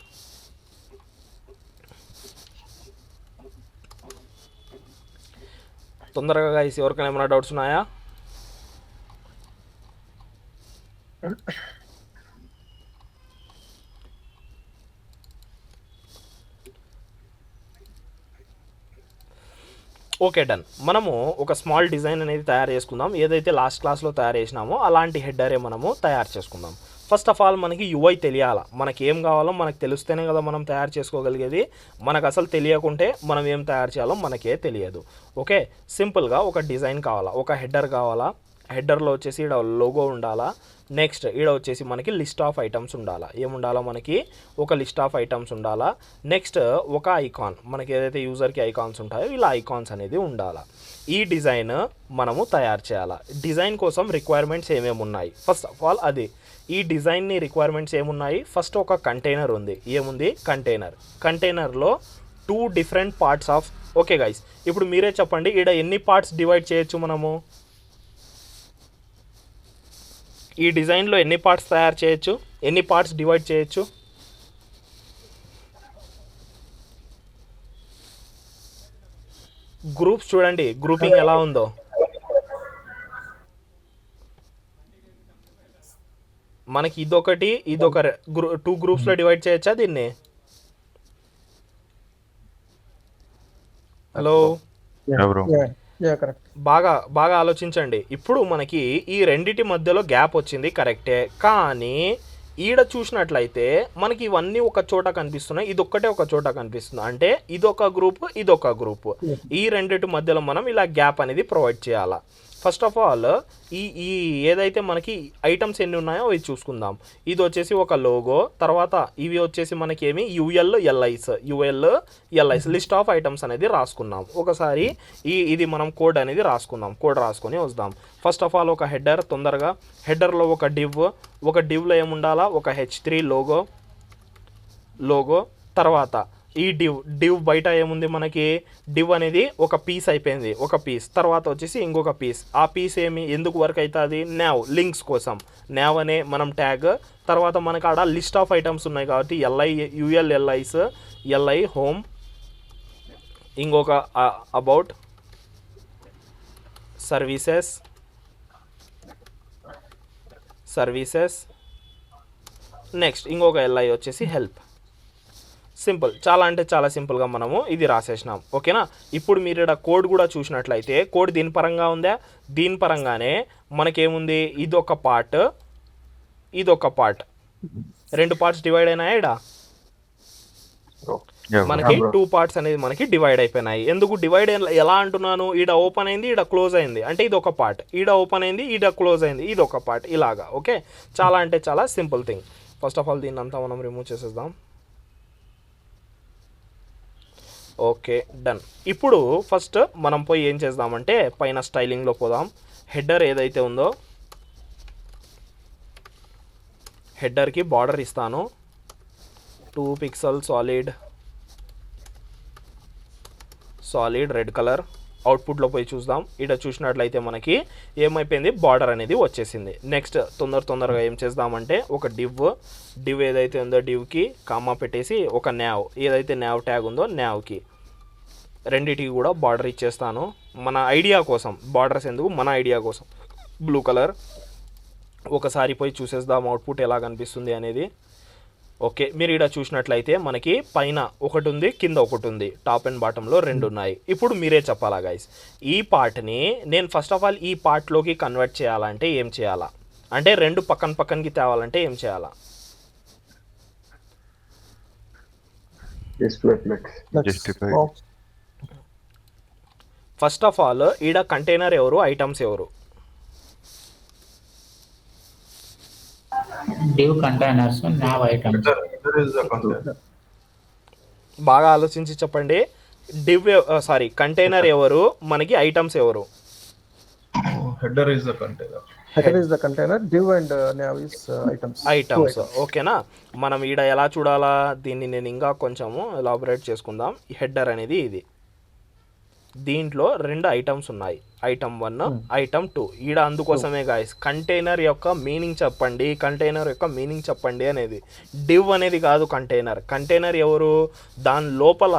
తొందరగా గైస్ ఎవరికైనా ఏమైనా డౌట్స్ ఉన్నాయా? Okay done. మనము ఒక స్మాల్ డిజైన్ అనేది తయారు చేసుకుందాం. ఏదైతే లాస్ట్ క్లాస్లో తయారు చేసినామో అలాంటి హెడరే మనము తయారు చేసుకుందాం. ఫస్ట్ ఆఫ్ ఆల్ మనకి యూఐ తెలియాలా, మనకి ఏం కావాలో మనకు తెలిస్తేనే కదా మనం తయారు చేసుకోగలిగేది. మనకు అసలు తెలియకుంటే మనం ఏం తయారు చేయాలో మనకే తెలియదు. ఓకే, సింపుల్గా ఒక డిజైన్ కావాలా, ఒక హెడర్ కావాలా. హెడర్లో వచ్చేసి ఈడ లోగో ఉండాలా. నెక్స్ట్ ఈడ వచ్చేసి మనకి లిస్ట్ ఆఫ్ ఐటమ్స్ ఉండాలా. ఏముండాలా మనకి? ఒక లిస్ట్ ఆఫ్ ఐటమ్స్ ఉండాలా. నెక్స్ట్ ఒక ఐకాన్, మనకి ఏదైతే యూజర్కి ఐకాన్స్ ఉంటాయో ఇలా ఐకాన్స్ అనేది ఉండాలా. ఈ డిజైన్ మనము తయారు చేయాలా. డిజైన్ కోసం రిక్వైర్మెంట్స్ ఏమేమి ఉన్నాయి? ఫస్ట్ ఆఫ్ ఆల్ అది ఈ డిజైన్ని రిక్వైర్మెంట్స్ ఏమున్నాయి? ఫస్ట్ ఒక కంటైనర్ ఉంది. ఏముంది? కంటైనర్లో 2 different parts of. Okay guys, ఇప్పుడు మీరే చెప్పండి, ఈడ ఎన్ని పార్ట్స్ డివైడ్ చేయొచ్చు మనము? ఈ డిజైన్లో ఎన్ని పార్ట్స్ తయారు చేయొచ్చు, ఎన్ని పార్ట్స్ డివైడ్ చేయొచ్చు? గ్రూప్స్ చూడండి, గ్రూపింగ్ ఎలా ఉందో. మనకి ఇదొకటి, ఇదొక 2 గ్రూప్స్లో డివైడ్ చేయొచ్చా దీన్ని? హలో, బాగా ఆలోచించండి. ఇప్పుడు మనకి ఈ రెండిటి మధ్యలో గ్యాప్ వచ్చింది, కరెక్టే. కానీ ఈడ చూసినట్లయితే మనకి ఇవన్నీ ఒక చోట కనిపిస్తున్నాయి, ఇదొక్కటే ఒక చోట కనిపిస్తుంది. అంటే ఇదొక గ్రూప్, ఇదొక గ్రూప్. ఈ రెండిటి మధ్యలో మనం ఇలా గ్యాప్ అనేది ప్రొవైడ్ చేయాలా. ఫస్ట్ ఆఫ్ ఆల్ ఈ ఏదైతే మనకి ఐటమ్స్ ఎన్ని ఉన్నాయో అవి చూసుకుందాం. ఇది వచ్చేసి ఒక లోగో, తర్వాత ఇవి వచ్చేసి మనకి ఏమి యుఎల్ఎల్ఐస్ లిస్ట్ ఆఫ్ ఐటమ్స్ అనేది రాసుకున్నాం. ఒకసారి ఇది మనం కోడ్ అనేది రాసుకుందాం. కోడ్ రాసుకొని వద్దాం. ఫస్ట్ ఆఫ్ ఆల్ ఒక హెడర్, తొందరగా హెడర్లో ఒక డివ్లో ఏముండాలా? ఒక H3 లోగో. తర్వాత ఈ డివ్ బయట ఏముంది మనకి? డివ్ అనేది ఒక పీస్ అయిపోయింది, ఒక పీస్. తర్వాత వచ్చేసి ఇంకొక పీస్. ఆ పీస్ ఎందుకు వర్క్ అవుతుంది? నావ్, లింక్స్ కోసం. నావ్ అనే మనం ట్యాగ్. తర్వాత మనకు ఆడ లిస్ట్ ఆఫ్ ఐటమ్స్ ఉన్నాయి కాబట్టి యుఎల్ఎల్ఐస్, ఎల్ఐ హోమ్, ఇంకొక అబౌట్, సర్వీసెస్, నెక్స్ట్ ఇంకొక ఎల్ఐ వచ్చేసి హెల్ప్. సింపుల్, చాలా అంటే చాలా సింపుల్గా మనము ఇది రాసేసినాం. ఓకేనా? ఇప్పుడు మీరు ఇక్కడ కోడ్ కూడా చూసినట్లయితే కోడ్ దీని పరంగా ఉందా? దీని పరంగానే మనకేముంది? ఇదొక పార్ట్, 2 పార్ట్స్ డివైడ్ అయినాయి. ఇక్కడ మనకి 2 పార్ట్స్ అనేది మనకి డివైడ్ అయిపోయినాయి. ఎందుకు డివైడ్ ఎలా అంటున్నాను? ఈడ ఓపెన్ అయింది, ఈడ క్లోజ్ అయింది, అంటే ఇది ఒక పార్ట్. ఈడ ఓపెన్ అయింది, ఈడ క్లోజ్ అయింది, ఇది ఒక పార్ట్. ఇలాగా. ఓకే, చాలా అంటే చాలా simple thing. First of all దీన్ని అంతా మనం రిమూవ్ చేసేద్దాం. Okay, done. ఇప్పుడు ఫస్ట్ మనం పోయి ఏం చేద్దామంటే పైన స్టైలింగ్లో పోదాం. హెడర్ ఏదైతే ఉందో హెడర్కి బార్డర్ ఇస్తాను, 2 పిక్సెల్ సాలిడ్ రెడ్ కలర్. అవుట్పుట్లో పోయి చూద్దాం. ఇక్కడ చూసినట్లయితే మనకి ఏమైపోయింది? బార్డర్ అనేది వచ్చేసింది. నెక్స్ట్ తొందరగా ఏం చేద్దామంటే ఒక డివ్ ఏదైతే ఉందో డివ్కి కామా పెట్టేసి ఒక నావ్, ఏదైతే నావ్ ట్యాగ్ ఉందో నావ్కి రెండిటికి కూడా బార్డర్ ఇచ్చేస్తాను. మన ఐడియా కోసం బార్డర్స్ ఎందుకు? మన ఐడియా కోసం. Blue colour. ఒకసారి పోయి చూసేద్దాం అవుట్పుట్ ఎలా కనిపిస్తుంది అనేది. ఓకే, మీరు ఇక్కడ చూసినట్లయితే మనకి పైన ఒకటి ఉంది, కింద ఒకటి ఉంది, టాప్ అండ్ బాటంలో 2 ఉన్నాయి. ఇప్పుడు మీరే చెప్పాలా గైస్, ఈ పార్ట్ని నేను ఫస్ట్ ఆఫ్ ఆల్ ఈ పార్ట్లోకి కన్వర్ట్ చేయాలంటే ఏం చేయాలా? అంటే 2 పక్కనకి తేవాలంటే ఏం చేయాలా? ఫస్ట్ ఆఫ్ ఆల్ ఈడ కంటైనర్ ఎవరు, ఐటమ్స్ ఎవరు? div containers, nav items. బాగా ఆలోచించి చెప్పండి. కంటైనర్ ఎవరు, మనకి ఐటమ్స్ ఎవరు? Header is the container. Header is the container. Div and nav is items. Two items items. ఓకేనా. మనం ఈడ ఎలా చూడాలా దీన్ని నేను ఇంకా కొంచెము ఎలాబొరేట్ చేసుకుందాం. హెడర్ అనేది ఇది, దీంట్లో 2 ఐటమ్స్ ఉన్నాయి, ఐటమ్ 1 ఐటమ్ 2. ఈడ అందుకోసమే గాయస్ కంటైనర్ యొక్క మీనింగ్ చెప్పండి, కంటైనర్ యొక్క మీనింగ్ చెప్పండి అనేది. డివ్ అనేది కాదు కంటైనర్. కంటైనర్ ఎవరు, దాని లోపల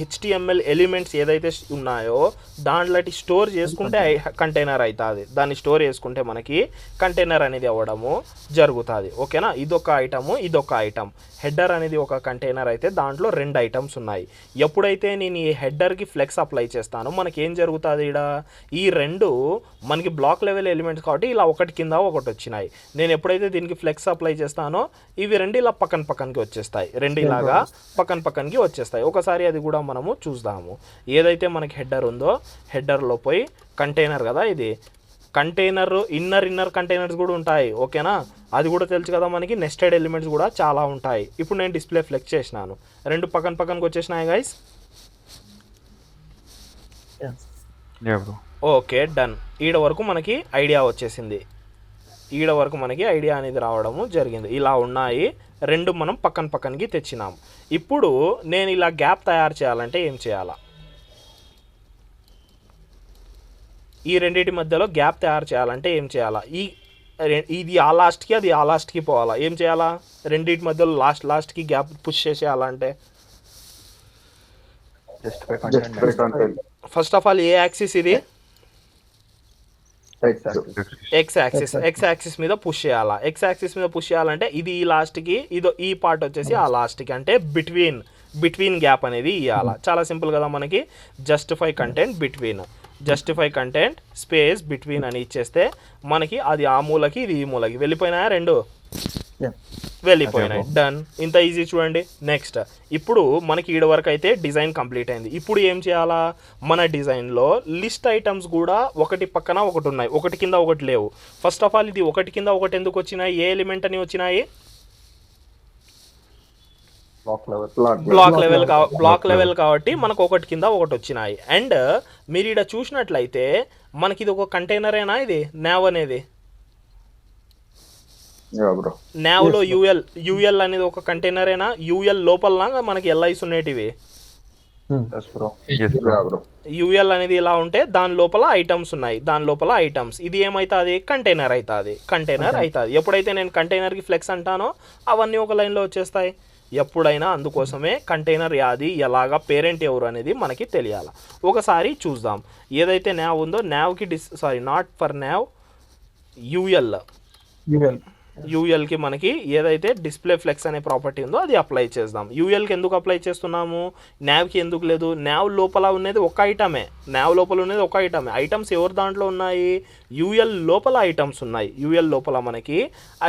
HTML ఎలిమెంట్స్ ఏదైతే ఉన్నాయో దాంట్లో స్టోర్ చేసుకుంటే కంటైనర్ అవుతుంది. దాన్ని స్టోర్ చేసుకుంటే మనకి కంటైనర్ అనేది అవ్వడము జరుగుతుంది. ఓకేనా, ఇదొక ఐటము ఇదొక ఐటమ్. హెడర్ అనేది ఒక కంటైనర్ అయితే దాంట్లో 2 ఐటమ్స్ ఉన్నాయి. ఎప్పుడైతే నేను ఈ హెడర్కి ఫ్లెక్స్ అప్లై చేస్తానో మనకి ఏం జరుగుతుంది, ఇక్కడ ఈ 2 మనకి బ్లాక్ లెవెల్ ఎలిమెంట్స్ కాబట్టి ఇలా ఒకటి కింద ఒకటి వచ్చినాయి. నేను ఎప్పుడైతే దీనికి ఫ్లెక్స్ అప్లై చేస్తానో ఇవి 2 ఇలా పక్కనకి వచ్చేస్తాయి, 2 ఇలాగా పక్కనకి వచ్చేస్తాయి. ఒకసారి అది కూడా మనము చూద్దాము. ఏదైతే మనకి హెడర్ ఉందో హెడర్లో పోయి కంటైనర్ కదా ఇది, కంటైనర్ ఇన్నర్ కంటైనర్స్ కూడా ఉంటాయి. ఓకేనా, అది కూడా తెలుసు కదా మనకి. నెస్టెడ్ ఎలిమెంట్స్ కూడా చాలా ఉంటాయి. ఇప్పుడు నేను డిస్ప్లే ఫ్లెక్స్ చేసినాను, 2 పక్కనకి వచ్చేసినాయి గైస్. Okay done. ఈడ వరకు మనకి ఐడియా వచ్చేసింది, ఈడ వరకు మనకి ఐడియా అనేది రావడము జరిగింది. ఇలా ఉన్నాయి 2 మనం పక్కనకి తెచ్చినాం. ఇప్పుడు నేను ఇలా గ్యాప్ తయారు చేయాలంటే ఏం చేయాలా, ఈ రెండింటి మధ్యలో గ్యాప్ తయారు చేయాలంటే ఏం చేయాలా, ఇది ఆ లాస్ట్కి అది ఆ లాస్ట్కి పోవాలా, ఏం చేయాలా, రెండింటి మధ్యలో లాస్ట్కి గ్యాప్ పుష్ చేసేయాలంటే ఫస్ట్ ఆఫ్ ఆల్ ఏ యాక్సిస్ ఇది, ఎక్స్ యాక్సిస్ మీద పుష్ చేయాలా. ఎక్స్ యాక్సిస్ మీద పుష్ చేయాలంటే ఇది ఈ లాస్ట్కి, ఇదో ఈ పార్ట్ వచ్చేసి ఆ లాస్ట్కి, అంటే బిట్వీన్ గ్యాప్ అనేది ఇవ్వాలా. చాలా సింపుల్ కదా మనకి. జస్టిఫై కంటెంట్ స్పేస్ బిట్వీన్ అని ఇచ్చేస్తే మనకి అది ఆ మూలకి ఇది ఈ మూలకి వెళ్ళిపోయినాయా, 2 వెళ్ళిపోయినాయి. డన్. ఇంత ఈజీ చూడండి. నెక్స్ట్ ఇప్పుడు మనకి ఈడ వరకు అయితే డిజైన్ కంప్లీట్ అయింది. ఇప్పుడు ఏం చేయాలా, మన డిజైన్లో లిస్ట్ ఐటమ్స్ కూడా ఒకటి పక్కన ఒకటి ఉన్నాయి, ఒకటి కింద ఒకటి లేవు. ఫస్ట్ ఆఫ్ ఆల్ ఇది ఒకటి కింద ఒకటి ఎందుకు వచ్చినాయి, ఏ ఎలిమెంట్ అని వచ్చినాయి, బ్లాక్ లెవెల్ కాబట్టి మనకు ఒకటి కింద ఒకటి వచ్చినాయి. అండ్ మీరు ఇక్కడ చూసినట్లయితే మనకి ఇది ఒక కంటైనరేనా, ఇది nav అనేది, నావ్లో యూఎల్ అనేది ఒక కంటైనరేనా, యూఎల్ లోపల మనకి LIs ఉండేటివి. యూఎల్ అనేది ఇలా ఉంటే దాని లోపల ఐటమ్స్ ఉన్నాయి, దాని లోపల ఐటమ్స్. ఇది ఏమవుతుంది, కంటైనర్ అవుతుంది. ఎప్పుడైతే నేను కంటైనర్కి ఫ్లెక్స్ అంటానో అవన్నీ ఒక లైన్లో వచ్చేస్తాయి ఎప్పుడైనా. అందుకోసమే కంటైనర్ యాది ఎలాగా పేరెంట్ ఎవరు అనేది మనకి తెలియాలి. ఒకసారి చూద్దాం. ఏదైతే nav ఉందో నావ్కి నాట్ ఫర్ నావ్ యూఎల్కి మనకి ఏదైతే డిస్ప్లే ఫ్లెక్స్ అనే ప్రాపర్టీ ఉందో అది అప్లై చేద్దాం. యూఎల్కి ఎందుకు అప్లై చేస్తున్నాము, నావ్కి ఎందుకు లేదు, నావ్ లోపల ఉన్నది ఒక ఐటమే, ఐటమ్స్ ఎవరు దాంట్లో ఉన్నాయి, యూఎల్ లోపల ఐటమ్స్ ఉన్నాయి, మనకి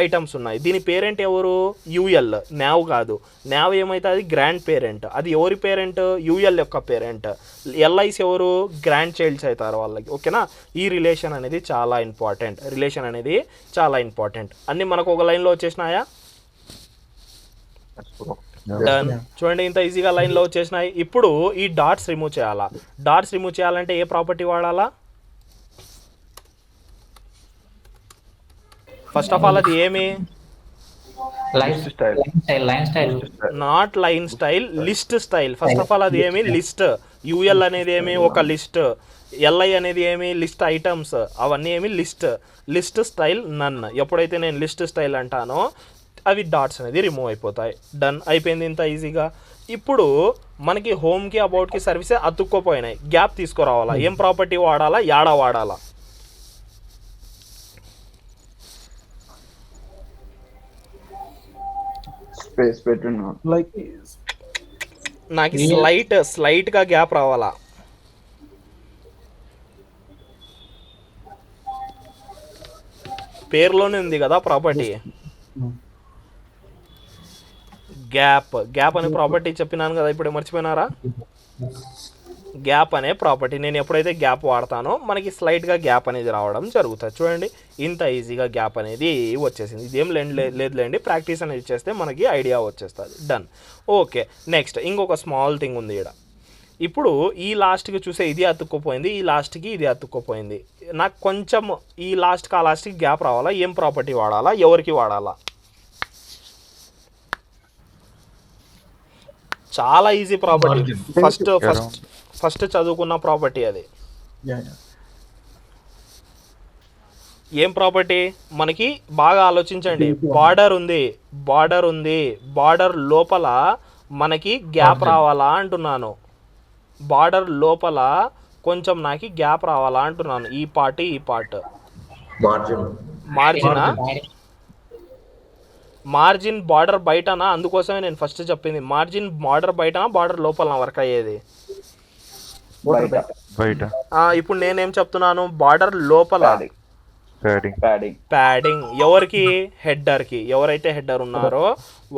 ఐటమ్స్ ఉన్నాయి. దీని పేరెంట్ ఎవరు, యూఎల్, నావ్ కాదు. నావ్ ఏమవుతుంది, గ్రాండ్ పేరెంట్. అది ఎవరి పేరెంట్, యూఎల్ యొక్క పేరెంట్. LIs ఎవరు, గ్రాండ్ చైల్డ్స్ అవుతారు వాళ్ళకి. ఓకేనా, ఈ రిలేషన్ అనేది చాలా ఇంపార్టెంట్. అన్నీ మనకు ఒక లైన్లో వచ్చేసినాయా, డన్. చూడండి ఇంత ఈజీగా లైన్లో వచ్చేసినాయి. ఇప్పుడు ఈ డాట్స్ రిమూవ్ చేయాలంటే ఏ ప్రాపర్టీ వాడాలా, ఫస్ట్ ఆఫ్ ఆల్ అది ఏమి, not line style, list style. First of all అది ఏమి, లిస్ట్. యూఎల్ అనేది ఏమి, ఒక లిస్ట్. LI అనేది ఏమి, లిస్ట్ ఐటమ్స్. అవన్నీ ఏమి, లిస్ట్ స్టైల్ నన్. ఎప్పుడైతే నేను లిస్ట్ స్టైల్ అంటానో అవి డాట్స్ అనేది రిమూవ్ అయిపోతాయి. డన్, అయిపోయింది ఇంత ఈజీగా. ఇప్పుడు మనకి హోమ్కి అబౌట్కి సర్వీసే అతుక్కోపోయినాయి, గ్యాప్ తీసుకురావాలా, ఏం ప్రాపర్టీ వాడాలా, యాడా వాడాలా, నాకు స్లైట్ గా గ్యాప్ రావాలా, పేరులోనే ఉంది కదా ప్రాపర్టీ, గ్యాప్ అనే ప్రాపర్టీ చెప్పినాను కదా, ఇప్పుడే మర్చిపోయినారా, గ్యాప్ అనే ప్రాపర్టీ. నేను ఎప్పుడైతే గ్యాప్ వాడతానో మనకి స్లైట్గా గ్యాప్ అనేది రావడం జరుగుతుంది. చూడండి ఇంత ఈజీగా గ్యాప్ అనేది వచ్చేసింది. ఇదేం లేదులేండి, ప్రాక్టీస్ అనేది చేస్తే మనకి ఐడియా వచ్చేస్తుంది. డన్. ఓకే, నెక్స్ట్ ఇంకొక స్మాల్ థింగ్ ఉంది ఇక్కడ. ఇప్పుడు ఈ లాస్ట్కి చూసే ఇది అతుక్కుపోయింది, ఈ లాస్ట్కి ఇది అతుక్కుపోయింది. నాకు కొంచెం ఈ లాస్ట్కి ఆ లాస్ట్కి గ్యాప్ రావాలా, ఏం ప్రాపర్టీ వాడాలా, ఎవరికి వాడాలా? చాలా ఈజీ ప్రాపర్టీ, Margin. ఫస్ట్ చదువుకున్న ప్రాపర్టీ అది. Yeah, yeah. ఏం ప్రాపర్టీ? మనకి బాగా ఆలోచించండి. బార్డర్ ఉంది, బార్డర్ లోపల మనకి గ్యాప్ రావాలా అంటున్నాను. బార్డర్ లోపల కొంచెం నాకు గ్యాప్ రావాలా అంటున్నాను. ఈ పార్ట్ మార్జినా? మార్జిన్ బార్డర్ బయటనా? అందుకోసమే నేను ఫస్ట్ చెప్పింది మార్జిన్ బార్డర్ బయటనా బార్డర్ లోపల వర్క్ అయ్యేది. బయట ఇప్పుడు నేనేం చెప్తున్నాను? బార్డర్ లోపల ప్యాడింగ్. ఎవరికి? హెడ్డర్కి. ఎవరైతే హెడ్డర్ ఉన్నారో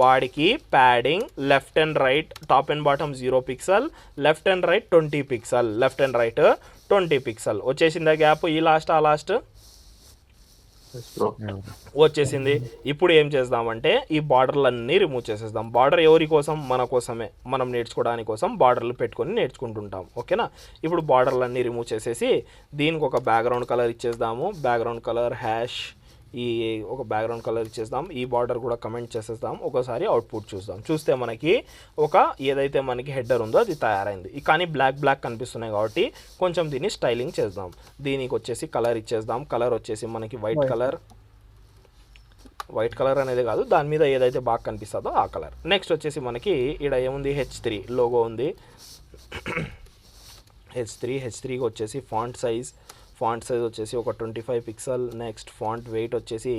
వాడికి padding left and right, top and bottom 0 pixel, left and right 20 pixel, left and right 20 pixel. వచ్చేసిందా గ్యాప్? ఈ లాస్ట్ ఆ లాస్ట్ వచ్చేసింది. ఇప్పుడు ఏం చేద్దామంటే ఈ బార్డర్లన్నీ రిమూవ్ చేసేద్దాం. బార్డర్ ఎవరి కోసం? మన కోసమే, మనం నేర్చుకోవడానికి కోసం బార్డర్లు పెట్టుకొని నేర్చుకుంటుంటాం. ఓకేనా? ఇప్పుడు బార్డర్లన్నీ రిమూవ్ చేసేసి దీనికి ఒక బ్యాక్గ్రౌండ్ కలర్ ఇచ్చేద్దాము. బ్యాక్గ్రౌండ్ కలర్ హ్యాష్ ఒక బ్యాక్గ్రౌండ్ కలర్ ఇచ్చేద్దాం. ఈ బార్డర్ కూడా కమెంట్ చేసేద్దాం. ఒకసారి అవుట్పుట్ చూద్దాం. చూస్తే మనకి ఏదైతే మనకి హెడ్డర్ ఉందో అది తయారైంది. కానీ బ్లాక్ కనిపిస్తున్నాయి కాబట్టి కొంచెం దీన్ని స్టైలింగ్ చేద్దాం. దీనికి వచ్చేసి కలర్ ఇచ్చేద్దాం. కలర్ వచ్చేసి మనకి వైట్ కలర్ అనేది కాదు, దాని మీద ఏదైతే బాగా కనిపిస్తుందో ఆ కలర్. నెక్స్ట్ వచ్చేసి మనకి ఇక్కడ ఏముంది? H3 లోగో ఉంది. H3కి వచ్చేసి ఫాంట్ సైజ్ వచ్చేసి ఒక 25 పిక్సెల్. నెక్స్ట్ ఫాంట్ వెయిట్ వచ్చేసి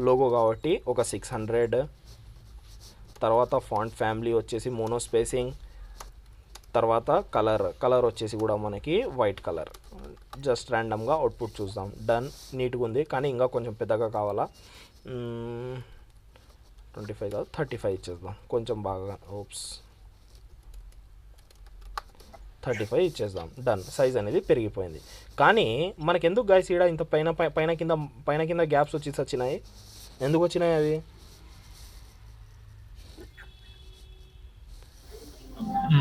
లోగో కాబట్టి ఒక 600. తర్వాత ఫాంట్ ఫ్యామిలీ వచ్చేసి మోనో స్పేసింగ్. తర్వాత కలర్ వచ్చేసి కూడా మనకి వైట్ కలర్. జస్ట్ ర్యాండమ్గా అవుట్పుట్ చూద్దాం. డన్. నీట్గా ఉంది కానీ ఇంకా కొంచెం పెద్దగా కావాలా. 25 కాదు 35 ఇచ్చేద్దాం. కొంచెం బాగా 35 ఇచ్చేద్దాం. డన్. సైజ్ అనేది పెరిగిపోయింది. కానీ మనకెందుకు గైస్ ఈడ ఇంత పైన కింద గ్యాప్స్ వచ్చినాయి? ఎందుకు వచ్చినాయి అవి?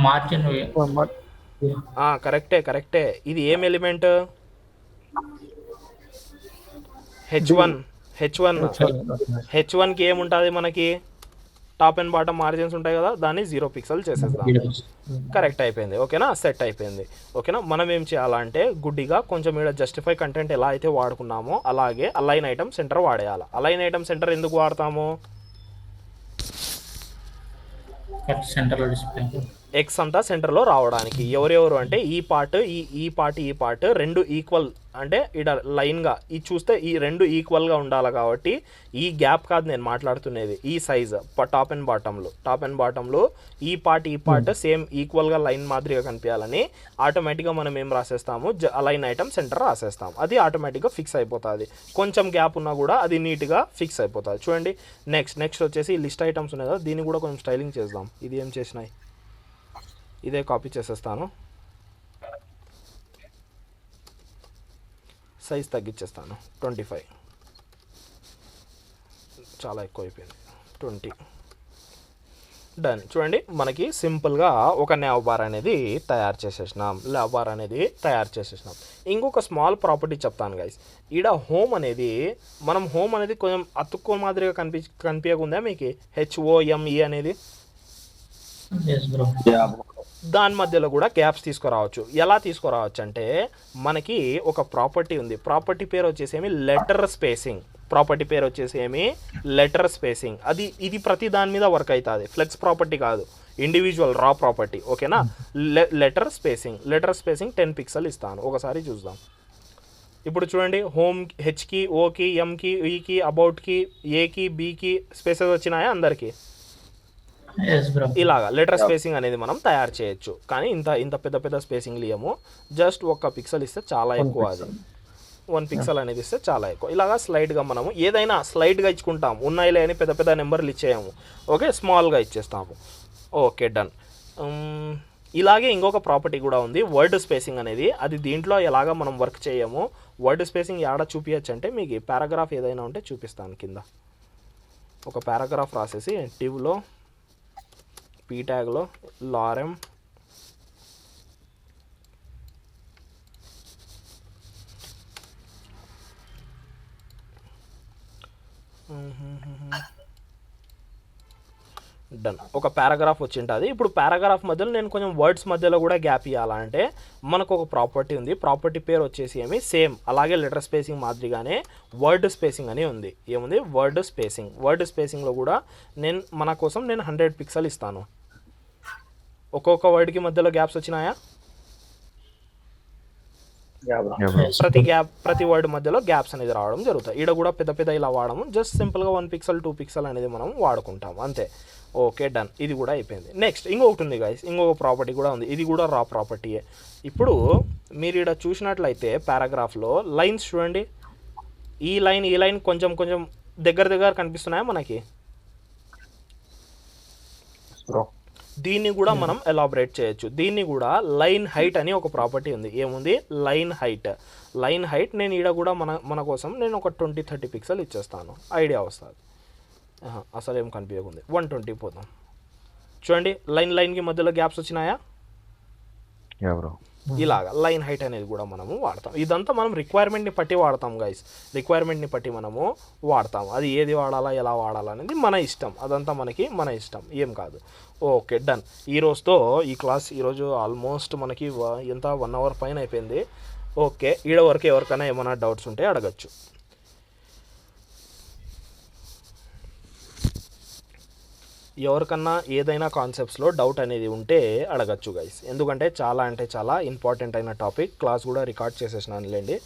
మార్జిన్ కరెక్టే. ఇది ఏం ఎలిమెంట్? H1కి ఏముంటుంది మనకి? టాప్ అండ్ బాటమ్ మార్జిన్స్ ఉంటాయి కదా, దాన్ని 0 పిక్సెల్ చేసేద్దాం. కరెక్ట్ అయిపోయింది. ఓకేనా? సెట్ అయిపోయింది. ఓకేనా? మనం ఏం చేయాలంటే గుడ్డిగా కొంచెం ఇక్కడ జస్టిఫై కంటెంట్ ఎలా అయితే వాడుకున్నామో అలాగే అలైన్ ఐటమ్ సెంటర్ వాడేయాలి. అలైన్ ఐటమ్ సెంటర్ ఎందుకు వాడతాము? ఎక్స్ అంతా సెంటర్లో రావడానికి. ఎవరెవరు అంటే ఈ పార్ట్ రెండు ఈక్వల్, అంటే ఇక్కడ లైన్గా ఇది చూస్తే ఈ రెండు ఈక్వల్గా ఉండాలి కాబట్టి ఈ గ్యాప్ కాదు నేను మాట్లాడుతున్నది, ఈ సైజ్ టాప్ అండ్ బాటంలో ఈ పార్ట్ సేమ్ ఈక్వల్గా లైన్ మాదిరిగా కనిపించాలని ఆటోమేటిక్గా మనం ఏం రాసేస్తాము? అలైన్ ఐటమ్ సెంటర్ రాసేస్తాం. అది ఆటోమేటిక్గా ఫిక్స్ అయిపోతుంది. కొంచెం గ్యాప్ ఉన్నా కూడా అది నీట్గా ఫిక్స్ అయిపోతుంది. చూడండి. నెక్స్ట్ వచ్చేసి లిస్ట్ ఐటమ్స్ ఉన్నాయి కదా, దీన్ని కూడా కొంచెం స్టైలింగ్ చేద్దాం. ఇది ఏం చేసినాయి? ఇదే కాపీ చేసేస్తాను. సైజ్ తగ్గించేస్తాను. 25 చాలా ఎక్కువ అయిపోయింది. 20. డన్. చూడండి మనకి సింపుల్గా ఒక న్యావ్ బార్ అనేది తయారు చేసేసినాం. ఇంకొక స్మాల్ ప్రాపర్టీ చెప్తాను గైస్. ఈడ హోమ్ అనేది కొంచెం అతుక్కో మాదిరిగా కనిపించకుందా మీకు? HOME అనేది దాని మధ్యలో కూడా గ్యాప్స్ తీసుకురావచ్చు. ఎలా తీసుకురావచ్చు అంటే మనకి ఒక ప్రాపర్టీ ఉంది. ప్రాపర్టీ పేరు వచ్చేసి లెటర్ స్పేసింగ్. ఇది ప్రతి దాని మీద వర్క్ అవుతుంది. ఫ్లెక్స్ ప్రాపర్టీ కాదు, ఇండివిజువల్ రా ప్రాపర్టీ. ఓకేనా? లెటర్ స్పేసింగ్ 10 పిక్సెల్ ఇస్తాను. ఒకసారి చూద్దాం. ఇప్పుడు చూడండి, హోమ్ హెచ్కి, ఓకి, ఎంకి, ఈకి, అబౌట్కి, ఏకి, బీకి స్పేసెస్ వచ్చినాయా అందరికీ? ఇలాగా లెటర్ స్పేసింగ్ అనేది మనం తయారు చేయొచ్చు. కానీ ఇంత పెద్ద స్పేసింగ్ లేము. జస్ట్ 1 పిక్సెల్ ఇస్తే చాలా ఎక్కువ. అది 1 పిక్సెల్ అనేది ఇస్తే చాలా ఎక్కువ. ఇలాగా స్లైడ్గా మనము ఏదైనా స్లైడ్గా ఇచ్చుకుంటాం. ఉన్నాయిలే అని పెద్ద నెంబర్లు ఇచ్చేయము. ఓకే, స్మాల్గా ఇచ్చేస్తాము. Okay, done. ఇలాగే ఇంకొక ప్రాపర్టీ కూడా ఉంది, వర్డ్ స్పేసింగ్ అనేది. అది దీంట్లో ఎలాగా మనం వర్క్ చేయము. వర్డ్ స్పేసింగ్ యాడ చూపించచ్చు అంటే మీకు పారాగ్రాఫ్ ఏదైనా ఉంటే చూపిస్తాను. కింద ఒక పారాగ్రాఫ్ రాసేసి టివ్లో పీ ట్యాగ్లో లారెమ్ డన్. ఒక పారాగ్రాఫ్ వచ్చి ఉంటుంది. ఇప్పుడు పారాగ్రాఫ్ మధ్యలో నేను కొంచెం వర్డ్స్ మధ్యలో కూడా గ్యాప్ ఇవ్వాలంటే మనకు ఒక ప్రాపర్టీ ఉంది. ప్రాపర్టీ పేరు వచ్చేసి ఏమి సేమ్ అలాగే లెటర్ స్పేసింగ్ మాదిరిగానే వర్డ్ స్పేసింగ్ అని ఉంది. ఏముంది? Word spacing. వర్డ్ స్పేసింగ్లో కూడా మన కోసం నేను 100 పిక్సెల్ ఇస్తాను. ఒక్కొక్క వర్డ్కి మధ్యలో గ్యాప్స్ వచ్చినాయా? ప్రతి వర్డ్ మధ్యలో గ్యాప్స్ అనేది రావడం జరుగుతాయి. ఈడ కూడా పెద్ద ఇలా వాడము, జస్ట్ సింపుల్గా 1 పిక్సెల్ 2 పిక్సెల్ అనేది మనం వాడుకుంటాం అంతే. Okay done. ఇది కూడా అయిపోయింది. నెక్స్ట్ ఇంకొకటి ఉంది గైస్, ఇంకొక ప్రాపర్టీ కూడా ఉంది. ఇది కూడా రా ప్రాపర్టీయే. ఇప్పుడు మీరు ఇక్కడ చూసినట్లయితే పారాగ్రాఫ్లో లైన్స్ చూడండి. ఈ లైన్ కొంచెం దగ్గర కనిపిస్తున్నాయా మనకి? దీన్ని కూడా మనం ఎలాబరేట్ చేయొచ్చు. దీన్ని కూడా లైన్ హైట్ అని ఒక ప్రాపర్టీ ఉంది. ఏముంది? Line height. నేను ఈడ కూడా మన కోసం నేను ఒక 20-30 పిక్సెల్ ఇచ్చేస్తాను. ఐడియా వస్తుంది. అసలు ఏం కనిపించకుంది. 120 పోతాం. చూడండి లైన్కి మధ్యలో గ్యాప్స్ వచ్చినాయా? ఇలాగా లైన్ హైట్ అనేది కూడా మనము వాడతాం. ఇదంతా మనం రిక్వైర్మెంట్ని బట్టి వాడతాం గైస్. రిక్వైర్మెంట్ని బట్టి మనము వాడతాం. అది ఏది వాడాలా ఎలా వాడాలా అనేది మన ఇష్టం. అదంతా మన ఇష్టం, ఏం కాదు. Okay done. ఈరోజుతో ఈ క్లాస్ ఈరోజు ఆల్మోస్ట్ మనకి ఎంత 1 అవర్ పైన అయిపోయింది. ఓకే, ఈడ వరకు ఎవరికైనా ఏమైనా డౌట్స్ ఉంటే అడగచ్చు. ఎవరికన్నా ఏదైనా కాన్సెప్ట్స్లో డౌట్ అనేది ఉంటే అడగచ్చు గైస్. ఎందుకంటే చాలా ఇంపార్టెంట్ అయిన టాపిక్. క్లాస్ కూడా రికార్డ్ చేసేసినానులేండి.